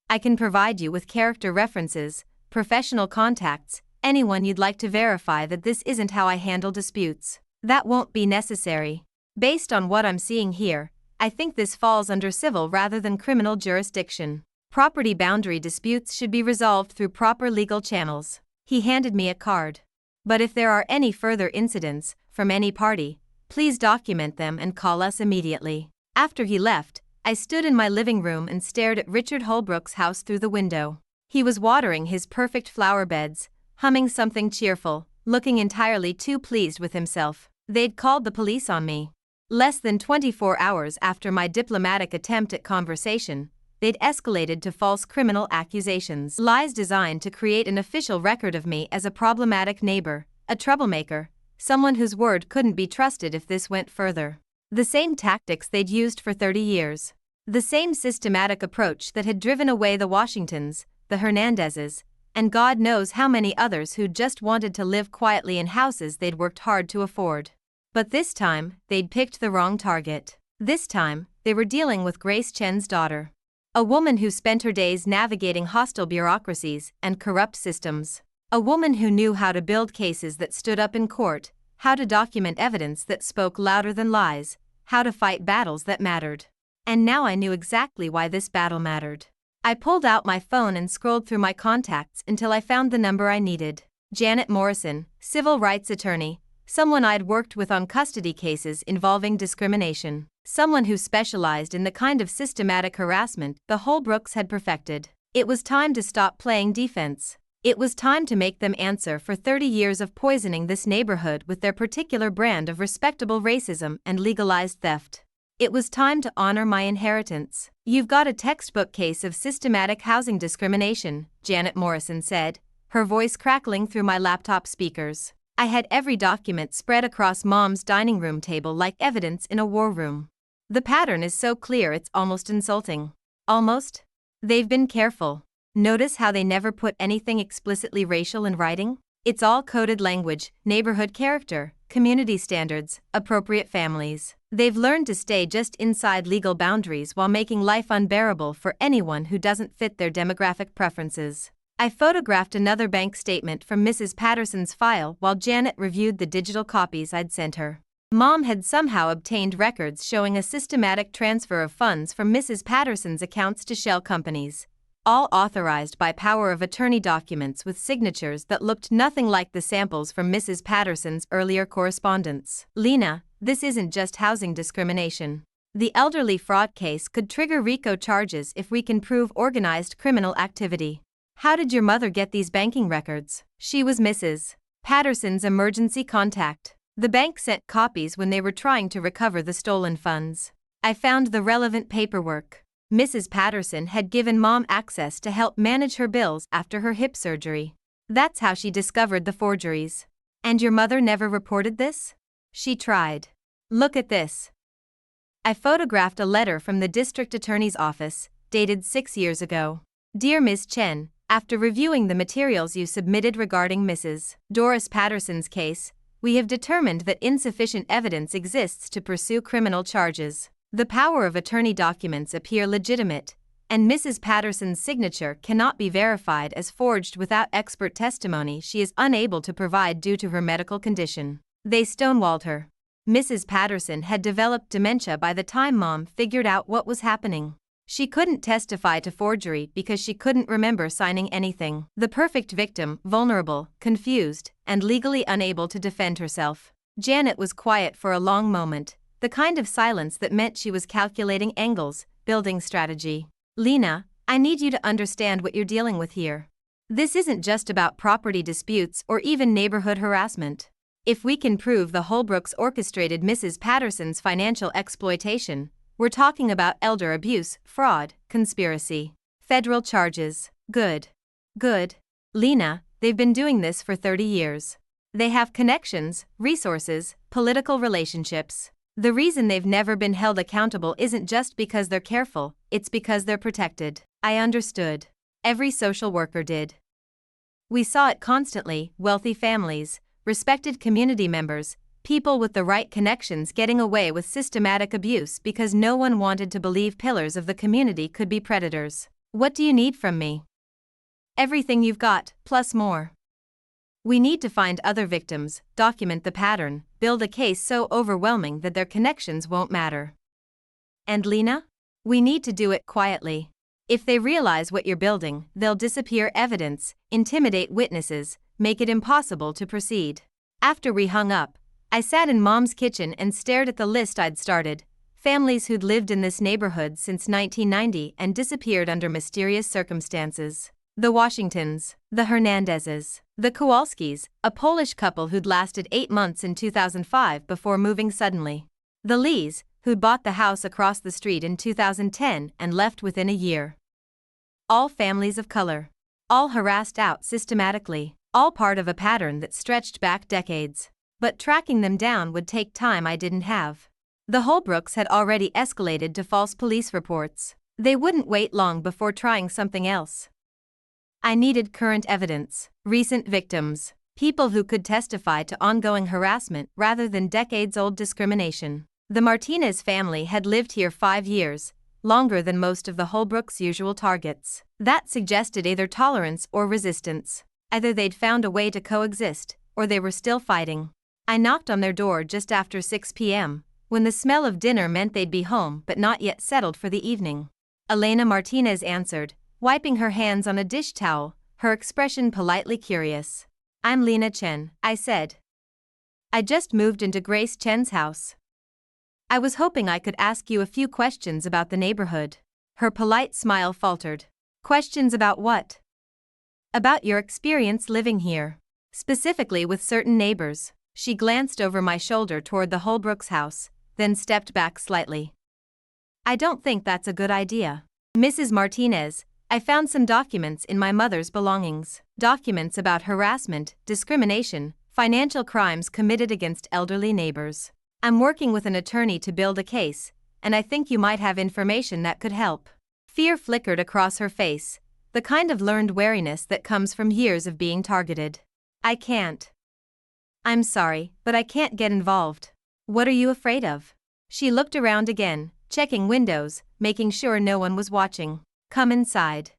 I can provide you with character references, professional contacts, anyone you'd like to verify that this isn't how I handle disputes. That won't be necessary. Based on what I'm seeing here, I think this falls under civil rather than criminal jurisdiction. Property boundary disputes should be resolved through proper legal channels. He handed me a card. But if there are any further incidents, from any party, please document them and call us immediately. After he left, I stood in my living room and stared at Richard Holbrook's house through the window. He was watering his perfect flower beds, humming something cheerful, looking entirely too pleased with himself. They'd called the police on me. Less than 24 hours after my diplomatic attempt at conversation, they'd escalated to false criminal accusations. Lies designed to create an official record of me as a problematic neighbor, a troublemaker, someone whose word couldn't be trusted if this went further. The same tactics they'd used for 30 years. The same systematic approach that had driven away the Washingtons, the Hernandezes, and God knows how many others who just wanted to live quietly in houses they'd worked hard to afford. But this time, they'd picked the wrong target. This time, they were dealing with Grace Chen's daughter. A woman who spent her days navigating hostile bureaucracies and corrupt systems. A woman who knew how to build cases that stood up in court, how to document evidence that spoke louder than lies, how to fight battles that mattered. And now I knew exactly why this battle mattered. I pulled out my phone and scrolled through my contacts until I found the number I needed. Janet Morrison, civil rights attorney, someone I'd worked with on custody cases involving discrimination. Someone who specialized in the kind of systematic harassment the Holbrooks had perfected. It was time to stop playing defense. It was time to make them answer for 30 years of poisoning this neighborhood with their particular brand of respectable racism and legalized theft. It was time to honor my inheritance. You've got a textbook case of systematic housing discrimination, Janet Morrison said, her voice crackling through my laptop speakers. I had every document spread across Mom's dining room table like evidence in a war room. The pattern is so clear it's almost insulting. Almost? They've been careful. Notice how they never put anything explicitly racial in writing? It's all coded language, neighborhood character, community standards, appropriate families. They've learned to stay just inside legal boundaries while making life unbearable for anyone who doesn't fit their demographic preferences. I photographed another bank statement from Mrs. Patterson's file while Janet reviewed the digital copies I'd sent her. Mom had somehow obtained records showing a systematic transfer of funds from Mrs. Patterson's accounts to shell companies, all authorized by power of attorney documents with signatures that looked nothing like the samples from Mrs. Patterson's earlier correspondence. Lena, this isn't just housing discrimination. The elderly fraud case could trigger RICO charges if we can prove organized criminal activity. How did your mother get these banking records? She was Mrs. Patterson's emergency contact. The bank sent copies when they were trying to recover the stolen funds. I found the relevant paperwork. Mrs. Patterson had given Mom access to help manage her bills after her hip surgery. That's how she discovered the forgeries. And your mother never reported this? She tried. Look at this. I photographed a letter from the district attorney's office, dated 6 years ago. Dear Ms. Chen, after reviewing the materials you submitted regarding Mrs. Doris Patterson's case, We have determined that insufficient evidence exists to pursue criminal charges. The power of attorney documents appear legitimate, and Mrs. Patterson's signature cannot be verified as forged without expert testimony she is unable to provide due to her medical condition. They stonewalled her. Mrs. Patterson had developed dementia by the time Mom figured out what was happening. She couldn't testify to forgery because she couldn't remember signing anything. The perfect victim, vulnerable, confused, and legally unable to defend herself. Janet was quiet for a long moment, the kind of silence that meant she was calculating angles, building strategy. Lena, I need you to understand what you're dealing with here. This isn't just about property disputes or even neighborhood harassment. If we can prove the Holbrooks orchestrated Mrs. Patterson's financial exploitation, we're talking about elder abuse, fraud, conspiracy. Federal charges. Good. Good. Lena, they've been doing this for 30 years. They have connections, resources, political relationships. The reason they've never been held accountable isn't just because they're careful, it's because they're protected. I understood. Every social worker did. We saw it constantly: wealthy families, respected community members, people with the right connections getting away with systematic abuse because no one wanted to believe pillars of the community could be predators. What do you need from me? Everything you've got, plus more. We need to find other victims, document the pattern, build a case so overwhelming that their connections won't matter. And Lena? We need to do it quietly. If they realize what you're building, they'll disappear evidence, intimidate witnesses, make it impossible to proceed. After we hung up, I sat in Mom's kitchen and stared at the list I'd started: families who'd lived in this neighborhood since 1990 and disappeared under mysterious circumstances. The Washingtons, the Hernandezes, the Kowalskis, a Polish couple who'd lasted 8 months in 2005 before moving suddenly. The Lees, who'd bought the house across the street in 2010 and left within a year. All families of color. All harassed out systematically. All part of a pattern that stretched back decades. But tracking them down would take time I didn't have. The Holbrooks had already escalated to false police reports. They wouldn't wait long before trying something else. I needed current evidence, recent victims, people who could testify to ongoing harassment rather than decades-old discrimination. The Martinez family had lived here 5 years, longer than most of the Holbrooks' usual targets. That suggested either tolerance or resistance. Either they'd found a way to coexist, or they were still fighting. I knocked on their door just after 6 p.m., when the smell of dinner meant they'd be home but not yet settled for the evening. Elena Martinez answered, wiping her hands on a dish towel, her expression politely curious. I'm Lena Chen, I said. I just moved into Grace Chen's house. I was hoping I could ask you a few questions about the neighborhood. Her polite smile faltered. Questions about what? About your experience living here. Specifically with certain neighbors. She glanced over my shoulder toward the Holbrooks house, then stepped back slightly. I don't think that's a good idea. Mrs. Martinez, I found some documents in my mother's belongings. Documents about harassment, discrimination, financial crimes committed against elderly neighbors. I'm working with an attorney to build a case, and I think you might have information that could help. Fear flickered across her face, the kind of learned wariness that comes from years of being targeted. I can't. I'm sorry, but I can't get involved. What are you afraid of? She looked around again, checking windows, making sure no one was watching. Come inside.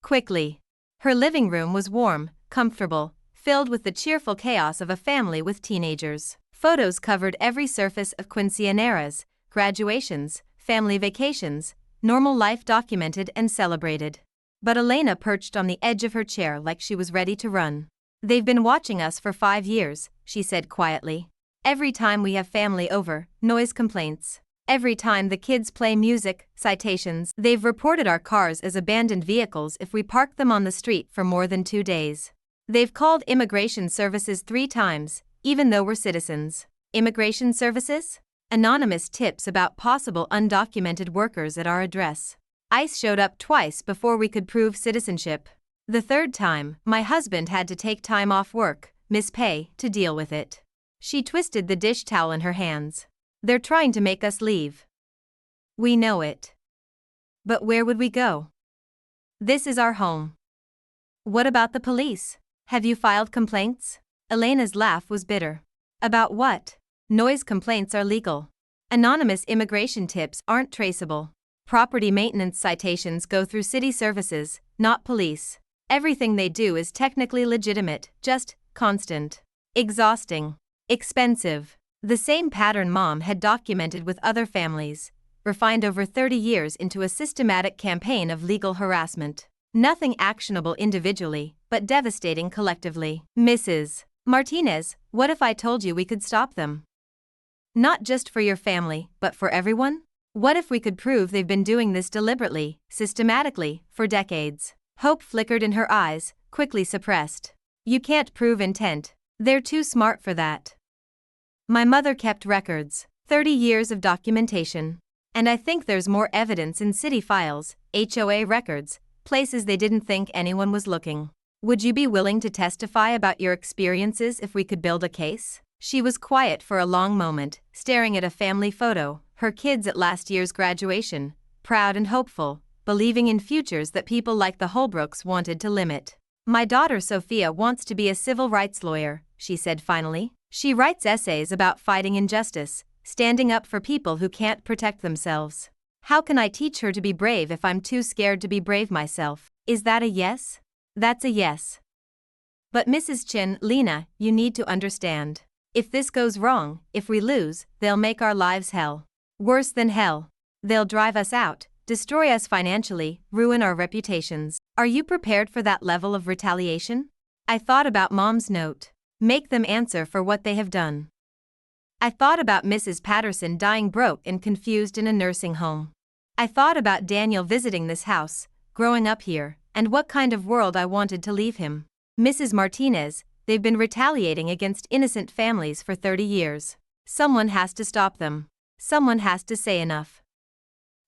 Quickly. Her living room was warm, comfortable, filled with the cheerful chaos of a family with teenagers. Photos covered every surface of quinceañeras, graduations, family vacations, normal life documented and celebrated. But Elena perched on the edge of her chair like she was ready to run. They've been watching us for 5 years, she said quietly. Every time we have family over, noise complaints. Every time the kids play music, citations. They've reported our cars as abandoned vehicles if we park them on the street for more than 2 days. They've called immigration services 3 times, even though we're citizens. Immigration services? Anonymous tips about possible undocumented workers at our address. ICE showed up twice before we could prove citizenship. The 3rd time, my husband had to take time off work, miss pay, to deal with it. She twisted the dish towel in her hands. They're trying to make us leave. We know it. But where would we go? This is our home. What about the police? Have you filed complaints? Elena's laugh was bitter. About what? Noise complaints are legal. Anonymous immigration tips aren't traceable. Property maintenance citations go through city services, not police. Everything they do is technically legitimate, just constant. Exhausting. Expensive. The same pattern Mom had documented with other families, refined over 30 years into a systematic campaign of legal harassment. Nothing actionable individually, but devastating collectively. Mrs. Martinez, what if I told you we could stop them? Not just for your family, but for everyone? What if we could prove they've been doing this deliberately, systematically, for decades? Hope flickered in her eyes, quickly suppressed. You can't prove intent. They're too smart for that. My mother kept records, 30 years of documentation. And I think there's more evidence in city files, HOA records, places they didn't think anyone was looking. Would you be willing to testify about your experiences if we could build a case? She was quiet for a long moment, staring at a family photo, her kids at last year's graduation, proud and hopeful, believing in futures that people like the Holbrooks wanted to limit. My daughter Sophia wants to be a civil rights lawyer, she said finally. She writes essays about fighting injustice, standing up for people who can't protect themselves. How can I teach her to be brave if I'm too scared to be brave myself? Is that a yes? That's a yes. But Mrs. Chen, Lena, you need to understand. If this goes wrong, if we lose, they'll make our lives hell. Worse than hell. They'll drive us out, destroy us financially, ruin our reputations. Are you prepared for that level of retaliation? I thought about Mom's note. Make them answer for what they have done. I thought about Mrs. Patterson dying broke and confused in a nursing home. I thought about Daniel visiting this house, growing up here, and what kind of world I wanted to leave him. Mrs. Martinez, they've been retaliating against innocent families for 30 years. Someone has to stop them. Someone has to say enough.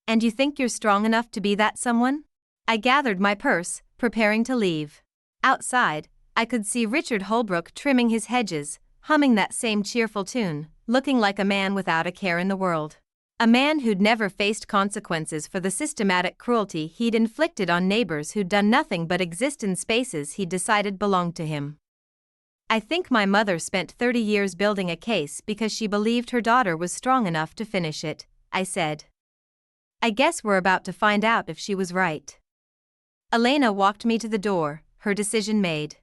And you think you're strong enough to be that someone? I gathered my purse, preparing to leave. Outside, I could see Richard Holbrook trimming his hedges, humming that same cheerful tune, looking like a man without a care in the world. A man who'd never faced consequences for the systematic cruelty he'd inflicted on neighbors who'd done nothing but exist in spaces he'd decided belonged to him. I think my mother spent 30 years building a case because she believed her daughter was strong enough to finish it, I said. I guess we're about to find out if she was right. Elena walked me to the door, her decision made.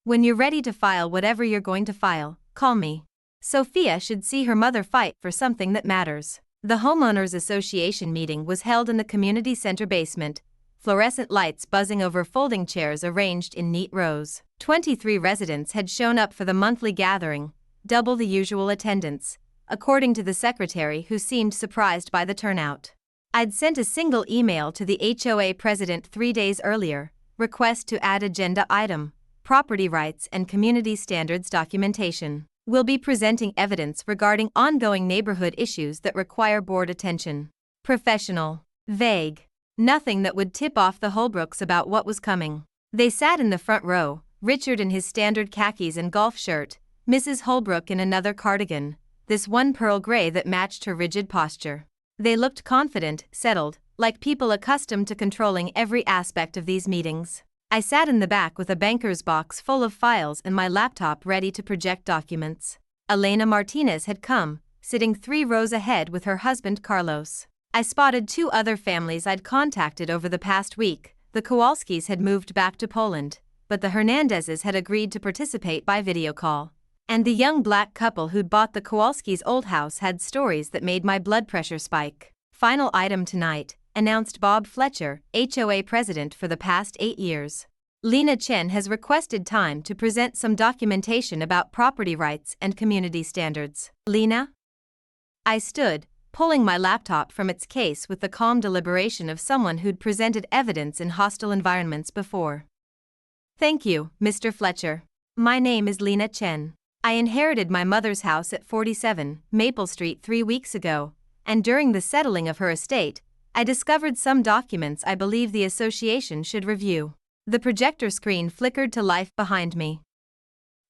When you're ready to file whatever you're going to file, call me. Sophia should see her mother fight for something that matters. The Homeowners Association meeting was held in the community center basement, fluorescent lights buzzing over folding chairs arranged in neat rows. 23 residents had shown up for the monthly gathering, double the usual attendance, according to the secretary who seemed surprised by the turnout. I'd sent a single email to the HOA president 3 days earlier, request to add agenda item, property rights and community standards documentation. We'll be presenting evidence regarding ongoing neighborhood issues that require board attention. Professional. Vague. Nothing that would tip off the Holbrooks about what was coming. They sat in the front row, Richard in his standard khakis and golf shirt, Mrs. Holbrook in another cardigan, this one pearl gray that matched her rigid posture. They looked confident, settled, like people accustomed to controlling every aspect of these meetings. I sat in the back with a banker's box full of files and my laptop ready to project documents. Elena Martinez had come, sitting 3 rows ahead with her husband Carlos. I spotted 2 other families I'd contacted over the past week. The Kowalskis had moved back to Poland, but the Hernandezes had agreed to participate by video call. And the young black couple who'd bought the Kowalskis' old house had stories that made my blood pressure spike. Final item tonight, announced Bob Fletcher, HOA president for the past 8 years. Lena Chen has requested time to present some documentation about property rights and community standards. Lena? I stood, pulling my laptop from its case with the calm deliberation of someone who'd presented evidence in hostile environments before. Thank you, Mr. Fletcher. My name is Lena Chen. I inherited my mother's house at 47 Maple Street 3 weeks ago, and during the settling of her estate, I discovered some documents I believe the association should review. The projector screen flickered to life behind me.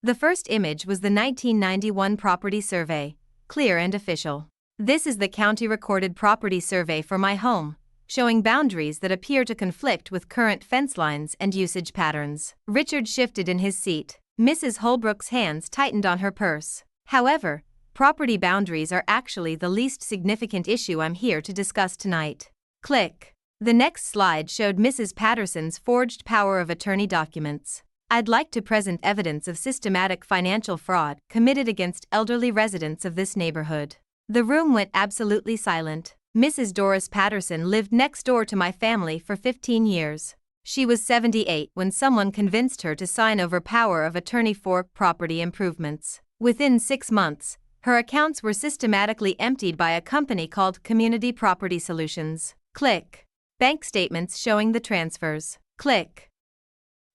The first image was the 1991 property survey, clear and official. This is the county-recorded property survey for my home, showing boundaries that appear to conflict with current fence lines and usage patterns. Richard shifted in his seat. Mrs. Holbrook's hands tightened on her purse. However, property boundaries are actually the least significant issue I'm here to discuss tonight. Click. The next slide showed Mrs. Patterson's forged power of attorney documents. I'd like to present evidence of systematic financial fraud committed against elderly residents of this neighborhood. The room went absolutely silent. Mrs. Doris Patterson lived next door to my family for 15 years. She was 78 when someone convinced her to sign over power of attorney for property improvements. Within 6 months, her accounts were systematically emptied by a company called Community Property Solutions. Click. Bank statements showing the transfers. Click.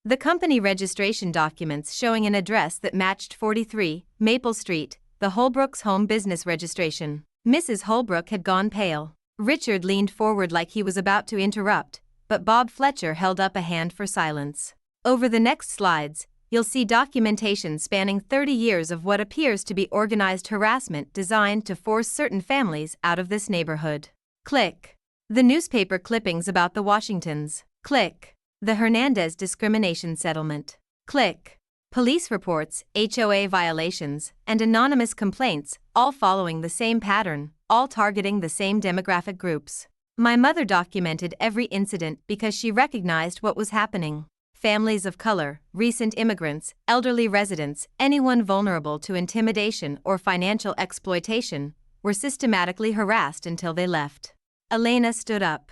The company registration documents showing an address that matched 43 Maple Street, the Holbrook's home business registration. Mrs. Holbrook had gone pale. Richard leaned forward like he was about to interrupt, but Bob Fletcher held up a hand for silence. Over the next slides, you'll see documentation spanning 30 years of what appears to be organized harassment designed to force certain families out of this neighborhood. Click. The newspaper clippings about the Washingtons. Click. The Hernandez discrimination settlement. Click. Police reports, HOA violations, and anonymous complaints, all following the same pattern, all targeting the same demographic groups. My mother documented every incident because she recognized what was happening. Families of color, recent immigrants, elderly residents, anyone vulnerable to intimidation or financial exploitation, were systematically harassed until they left. Elena stood up.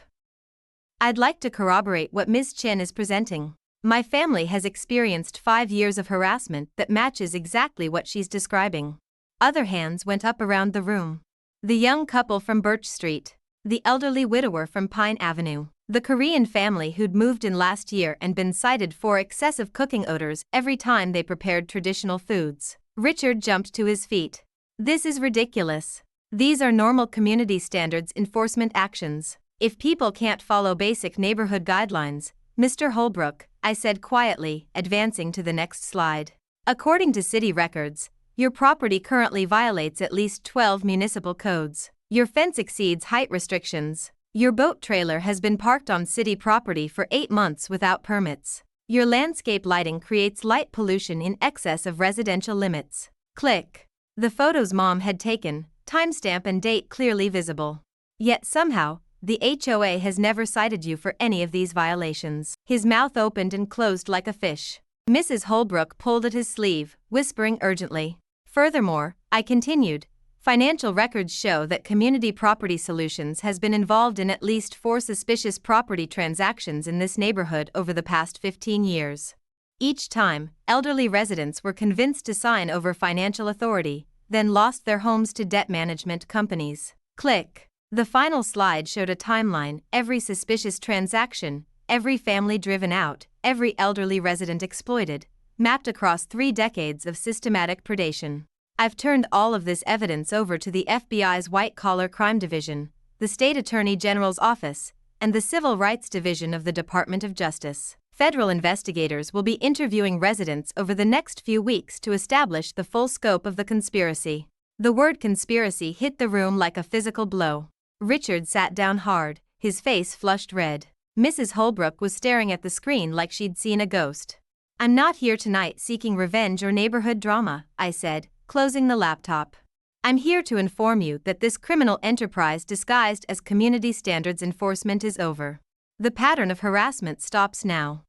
I'd like to corroborate what Ms. Chen is presenting. My family has experienced 5 years of harassment that matches exactly what she's describing. Other hands went up around the room. The young couple from Birch Street. The elderly widower from Pine Avenue. The Korean family who'd moved in last year and been cited for excessive cooking odors every time they prepared traditional foods. Richard jumped to his feet. This is ridiculous. These are normal community standards enforcement actions. If people can't follow basic neighborhood guidelines, Mr. Holbrook, I said quietly, advancing to the next slide. According to city records, your property currently violates at least 12 municipal codes. Your fence exceeds height restrictions. Your boat trailer has been parked on city property for 8 months without permits. Your landscape lighting creates light pollution in excess of residential limits. Click. The photos Mom had taken, timestamp and date clearly visible. Yet somehow, the HOA has never cited you for any of these violations. His mouth opened and closed like a fish. Mrs. Holbrook pulled at his sleeve, whispering urgently. Furthermore, I continued, financial records show that Community Property Solutions has been involved in at least 4 suspicious property transactions in this neighborhood over the past 15 years. Each time, elderly residents were convinced to sign over financial authority, then lost their homes to debt management companies. Click. The final slide showed a timeline, every suspicious transaction, every family driven out, every elderly resident exploited, mapped across 3 decades of systematic predation. I've turned all of this evidence over to the FBI's White-Collar Crime Division, the State Attorney General's Office, and the Civil Rights Division of the Department of Justice. Federal investigators will be interviewing residents over the next few weeks to establish the full scope of the conspiracy. The word conspiracy hit the room like a physical blow. Richard sat down hard, his face flushed red. Mrs. Holbrook was staring at the screen like she'd seen a ghost. I'm not here tonight seeking revenge or neighborhood drama, I said, closing the laptop. I'm here to inform you that this criminal enterprise disguised as community standards enforcement is over. The pattern of harassment stops now.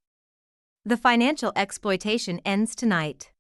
The financial exploitation ends tonight.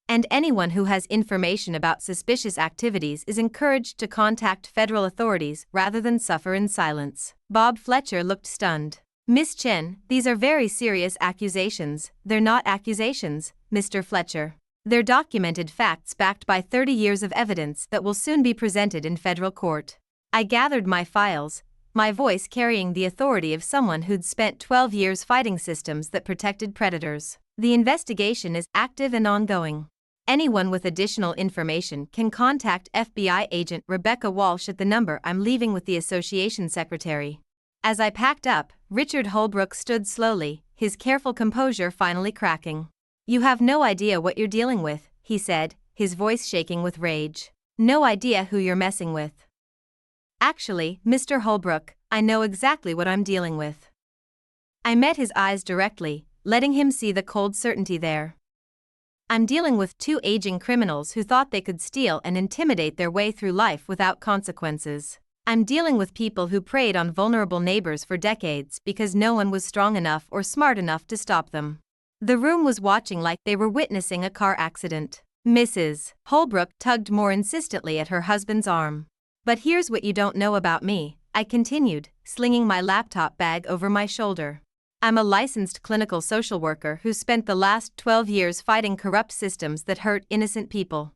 And anyone who has information about suspicious activities is encouraged to contact federal authorities rather than suffer in silence. Bob Fletcher looked stunned. Miss Chen, these are very serious accusations. They're not accusations, Mr. Fletcher. They're documented facts backed by 30 years of evidence that will soon be presented in federal court. I gathered my files, my voice carrying the authority of someone who'd spent 12 years fighting systems that protected predators. The investigation is active and ongoing. Anyone with additional information can contact FBI agent Rebecca Walsh at the number I'm leaving with the association secretary. As I packed up, Richard Holbrook stood slowly, his careful composure finally cracking. You have no idea what you're dealing with, he said, his voice shaking with rage. No idea who you're messing with. Actually, Mr. Holbrook, I know exactly what I'm dealing with. I met his eyes directly, letting him see the cold certainty there. I'm dealing with two aging criminals who thought they could steal and intimidate their way through life without consequences. I'm dealing with people who preyed on vulnerable neighbors for decades because no one was strong enough or smart enough to stop them. The room was watching like they were witnessing a car accident. Mrs. Holbrook tugged more insistently at her husband's arm. But here's what you don't know about me, I continued, slinging my laptop bag over my shoulder. I'm a licensed clinical social worker who spent the last 12 years fighting corrupt systems that hurt innocent people.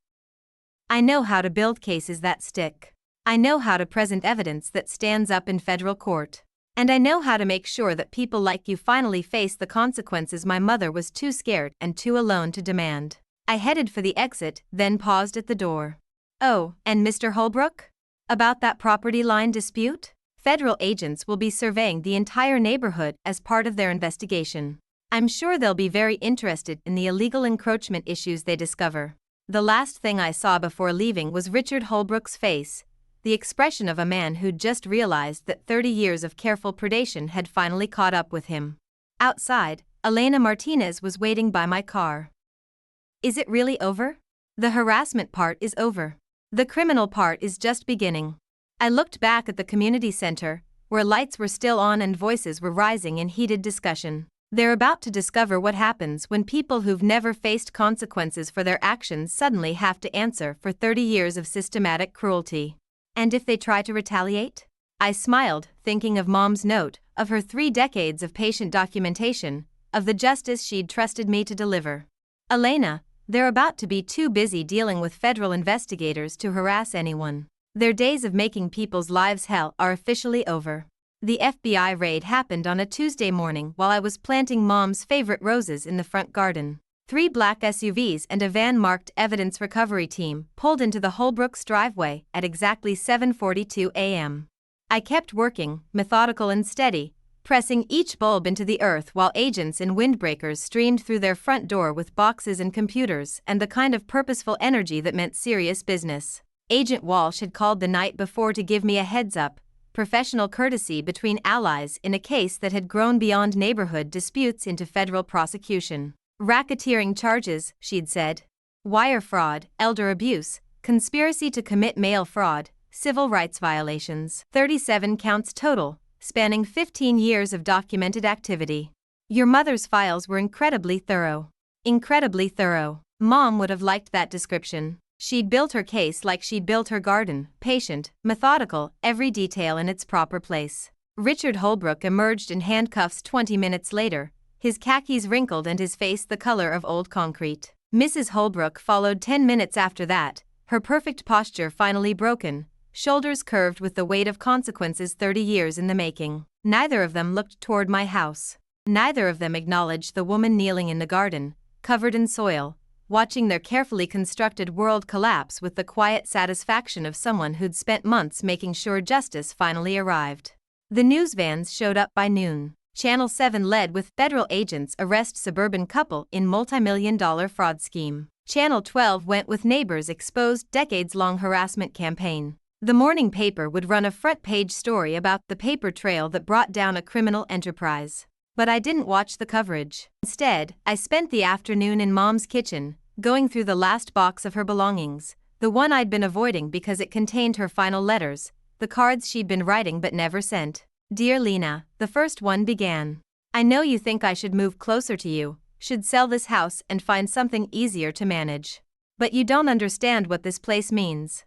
I know how to build cases that stick. I know how to present evidence that stands up in federal court. And I know how to make sure that people like you finally face the consequences my mother was too scared and too alone to demand. I headed for the exit, then paused at the door. Oh, and Mr. Holbrook? About that property line dispute? Federal agents will be surveying the entire neighborhood as part of their investigation. I'm sure they'll be very interested in the illegal encroachment issues they discover. The last thing I saw before leaving was Richard Holbrook's face, the expression of a man who'd just realized that 30 years of careful predation had finally caught up with him. Outside, Elena Martinez was waiting by my car. Is it really over? The harassment part is over. The criminal part is just beginning. I looked back at the community center, where lights were still on and voices were rising in heated discussion. They're about to discover what happens when people who've never faced consequences for their actions suddenly have to answer for 30 years of systematic cruelty. And if they try to retaliate? I smiled, thinking of Mom's note, of her 3 decades of patient documentation, of the justice she'd trusted me to deliver. Elena, they're about to be too busy dealing with federal investigators to harass anyone. Their days of making people's lives hell are officially over. The FBI raid happened on a Tuesday morning while I was planting Mom's favorite roses in the front garden. 3 black SUVs and a van marked evidence recovery team pulled into the Holbrooks driveway at exactly 7:42 a.m. I kept working, methodical and steady, pressing each bulb into the earth while agents in windbreakers streamed through their front door with boxes and computers and the kind of purposeful energy that meant serious business. Agent Walsh had called the night before to give me a heads-up, professional courtesy between allies in a case that had grown beyond neighborhood disputes into federal prosecution. Racketeering charges, she'd said. Wire fraud, elder abuse, conspiracy to commit mail fraud, civil rights violations. 37 counts total, spanning 15 years of documented activity. Your mother's files were incredibly thorough. Incredibly thorough. Mom would have liked that description. She'd built her case like she'd built her garden, patient, methodical, every detail in its proper place. Richard Holbrook emerged in handcuffs 20 minutes later, his khakis wrinkled and his face the color of old concrete. Mrs. Holbrook followed 10 minutes after that, her perfect posture finally broken, shoulders curved with the weight of consequences 30 years in the making. Neither of them looked toward my house. Neither of them acknowledged the woman kneeling in the garden, covered in soil, watching their carefully constructed world collapse with the quiet satisfaction of someone who'd spent months making sure justice finally arrived. The news vans showed up by noon. Channel 7 led with federal agents arrest suburban couple in multi-million-dollar fraud scheme. Channel 12 went with neighbors exposed decades-long harassment campaign. The morning paper would run a front-page story about the paper trail that brought down a criminal enterprise. But I didn't watch the coverage. Instead, I spent the afternoon in Mom's kitchen, going through the last box of her belongings, the one I'd been avoiding because it contained her final letters, the cards she'd been writing but never sent. Dear Lena, the first one began. I know you think I should move closer to you, should sell this house and find something easier to manage. But you don't understand what this place means.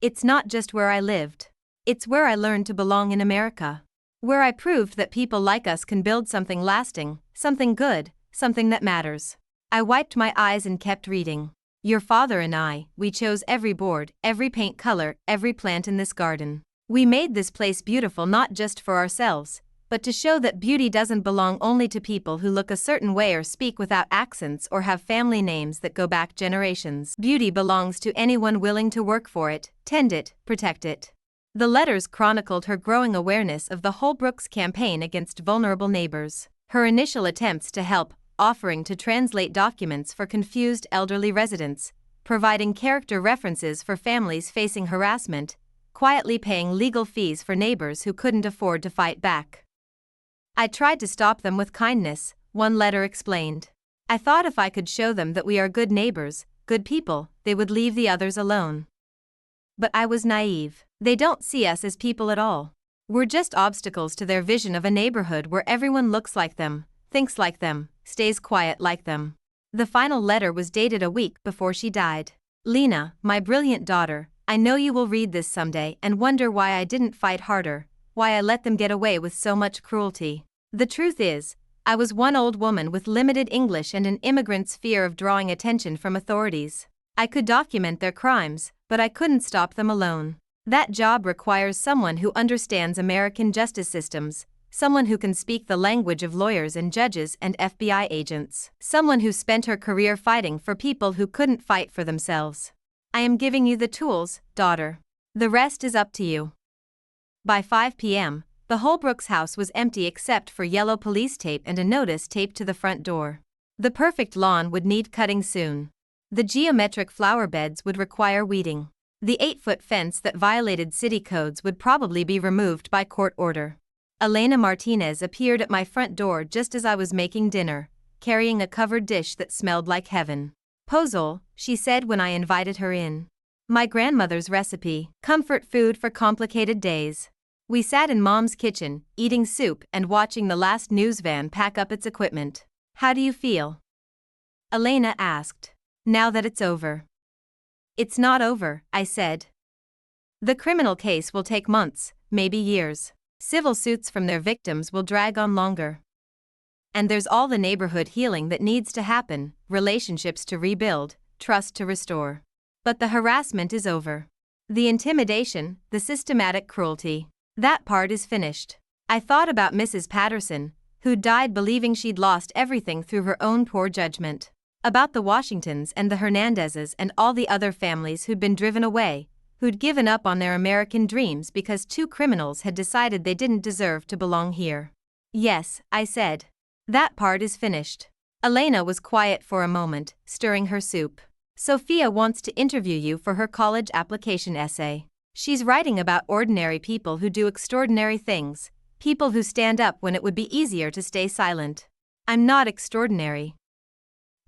It's not just where I lived. It's where I learned to belong in America. Where I proved that people like us can build something lasting, something good, something that matters. I wiped my eyes and kept reading. Your father and I, we chose every board, every paint color, every plant in this garden. We made this place beautiful not just for ourselves, but to show that beauty doesn't belong only to people who look a certain way or speak without accents or have family names that go back generations. Beauty belongs to anyone willing to work for it, tend it, protect it. The letters chronicled her growing awareness of the Holbrooks campaign against vulnerable neighbors, her initial attempts to help, offering to translate documents for confused elderly residents, providing character references for families facing harassment, quietly paying legal fees for neighbors who couldn't afford to fight back. I tried to stop them with kindness, one letter explained. I thought if I could show them that we are good neighbors, good people, they would leave the others alone. But I was naive. They don't see us as people at all. We're just obstacles to their vision of a neighborhood where everyone looks like them, thinks like them, stays quiet like them. The final letter was dated a week before she died. Lena, my brilliant daughter, I know you will read this someday and wonder why I didn't fight harder, why I let them get away with so much cruelty. The truth is, I was one old woman with limited English and an immigrant's fear of drawing attention from authorities. I could document their crimes, but I couldn't stop them alone. That job requires someone who understands American justice systems, someone who can speak the language of lawyers and judges and FBI agents, someone who spent her career fighting for people who couldn't fight for themselves. I am giving you the tools, daughter. The rest is up to you. By 5 p.m., the Holbrook's house was empty except for yellow police tape and a notice taped to the front door. The perfect lawn would need cutting soon. The geometric flower beds would require weeding. The 8-foot fence that violated city codes would probably be removed by court order. Elena Martinez appeared at my front door just as I was making dinner, carrying a covered dish that smelled like heaven. Pozole, she said when I invited her in. My grandmother's recipe, comfort food for complicated days. We sat in Mom's kitchen, eating soup and watching the last news van pack up its equipment. How do you feel? Elena asked. Now that it's over. It's not over, I said. The criminal case will take months, maybe years. Civil suits from their victims will drag on longer. And there's all the neighborhood healing that needs to happen, relationships to rebuild, trust to restore. But the harassment is over. The intimidation, the systematic cruelty. That part is finished. I thought about Mrs. Patterson, who died believing she'd lost everything through her own poor judgment. About the Washingtons and the Hernandezes and all the other families who'd been driven away, who'd given up on their American dreams because 2 criminals had decided they didn't deserve to belong here. Yes, I said. That part is finished. Elena was quiet for a moment, stirring her soup. Sophia wants to interview you for her college application essay. She's writing about ordinary people who do extraordinary things, people who stand up when it would be easier to stay silent. I'm not extraordinary.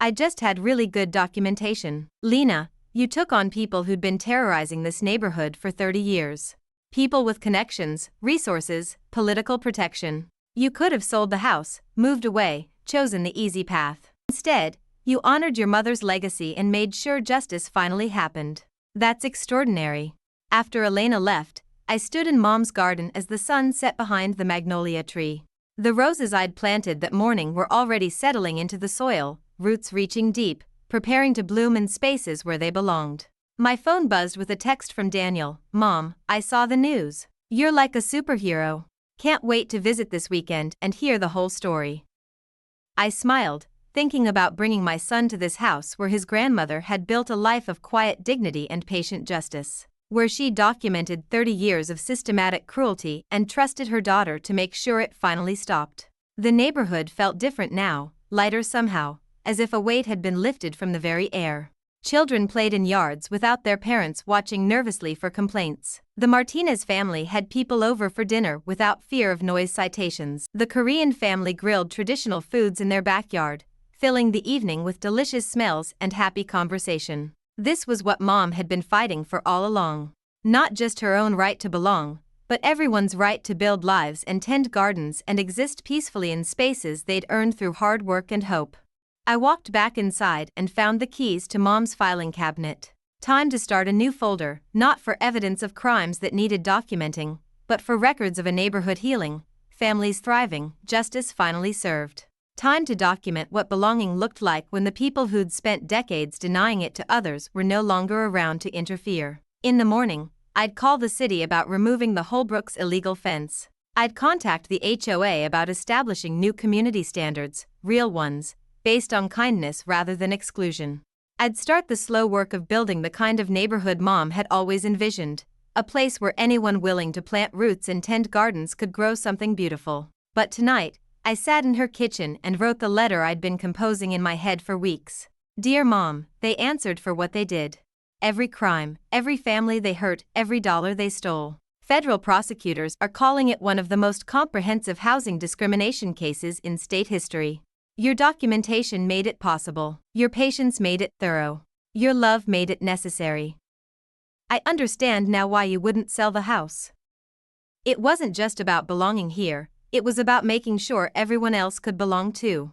I just had really good documentation. Lena, you took on people who'd been terrorizing this neighborhood for 30 years. People with connections, resources, political protection. You could have sold the house, moved away, chosen the easy path. Instead, you honored your mother's legacy and made sure justice finally happened. That's extraordinary. After Elena left, I stood in Mom's garden as the sun set behind the magnolia tree. The roses I'd planted that morning were already settling into the soil, roots reaching deep, preparing to bloom in spaces where they belonged. My phone buzzed with a text from Daniel. Mom, I saw the news. You're like a superhero. Can't wait to visit this weekend and hear the whole story. I smiled, thinking about bringing my son to this house where his grandmother had built a life of quiet dignity and patient justice, where she documented 30 years of systematic cruelty and trusted her daughter to make sure it finally stopped. The neighborhood felt different now, lighter somehow, as if a weight had been lifted from the very air. Children played in yards without their parents watching nervously for complaints. The Martinez family had people over for dinner without fear of noise citations. The Korean family grilled traditional foods in their backyard, filling the evening with delicious smells and happy conversation. This was what Mom had been fighting for all along. Not just her own right to belong, but everyone's right to build lives and tend gardens and exist peacefully in spaces they'd earned through hard work and hope. I walked back inside and found the keys to Mom's filing cabinet. Time to start a new folder, not for evidence of crimes that needed documenting, but for records of a neighborhood healing, families thriving, justice finally served. Time to document what belonging looked like when the people who'd spent decades denying it to others were no longer around to interfere. In the morning, I'd call the city about removing the Holbrook's illegal fence. I'd contact the HOA about establishing new community standards, real ones, based on kindness rather than exclusion. I'd start the slow work of building the kind of neighborhood Mom had always envisioned, a place where anyone willing to plant roots and tend gardens could grow something beautiful. But tonight, I sat in her kitchen and wrote the letter I'd been composing in my head for weeks. Dear Mom, they answered for what they did. Every crime, every family they hurt, every dollar they stole. Federal prosecutors are calling it one of the most comprehensive housing discrimination cases in state history. Your documentation made it possible. Your patience made it thorough. Your love made it necessary. I understand now why you wouldn't sell the house. It wasn't just about belonging here, it was about making sure everyone else could belong too.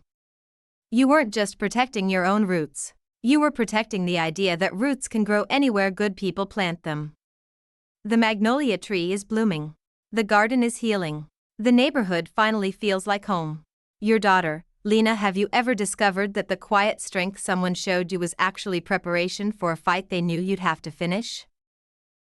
You weren't just protecting your own roots. You were protecting the idea that roots can grow anywhere good people plant them. The magnolia tree is blooming. The garden is healing. The neighborhood finally feels like home. Your daughter, Lena, have you ever discovered that the quiet strength someone showed you was actually preparation for a fight they knew you'd have to finish?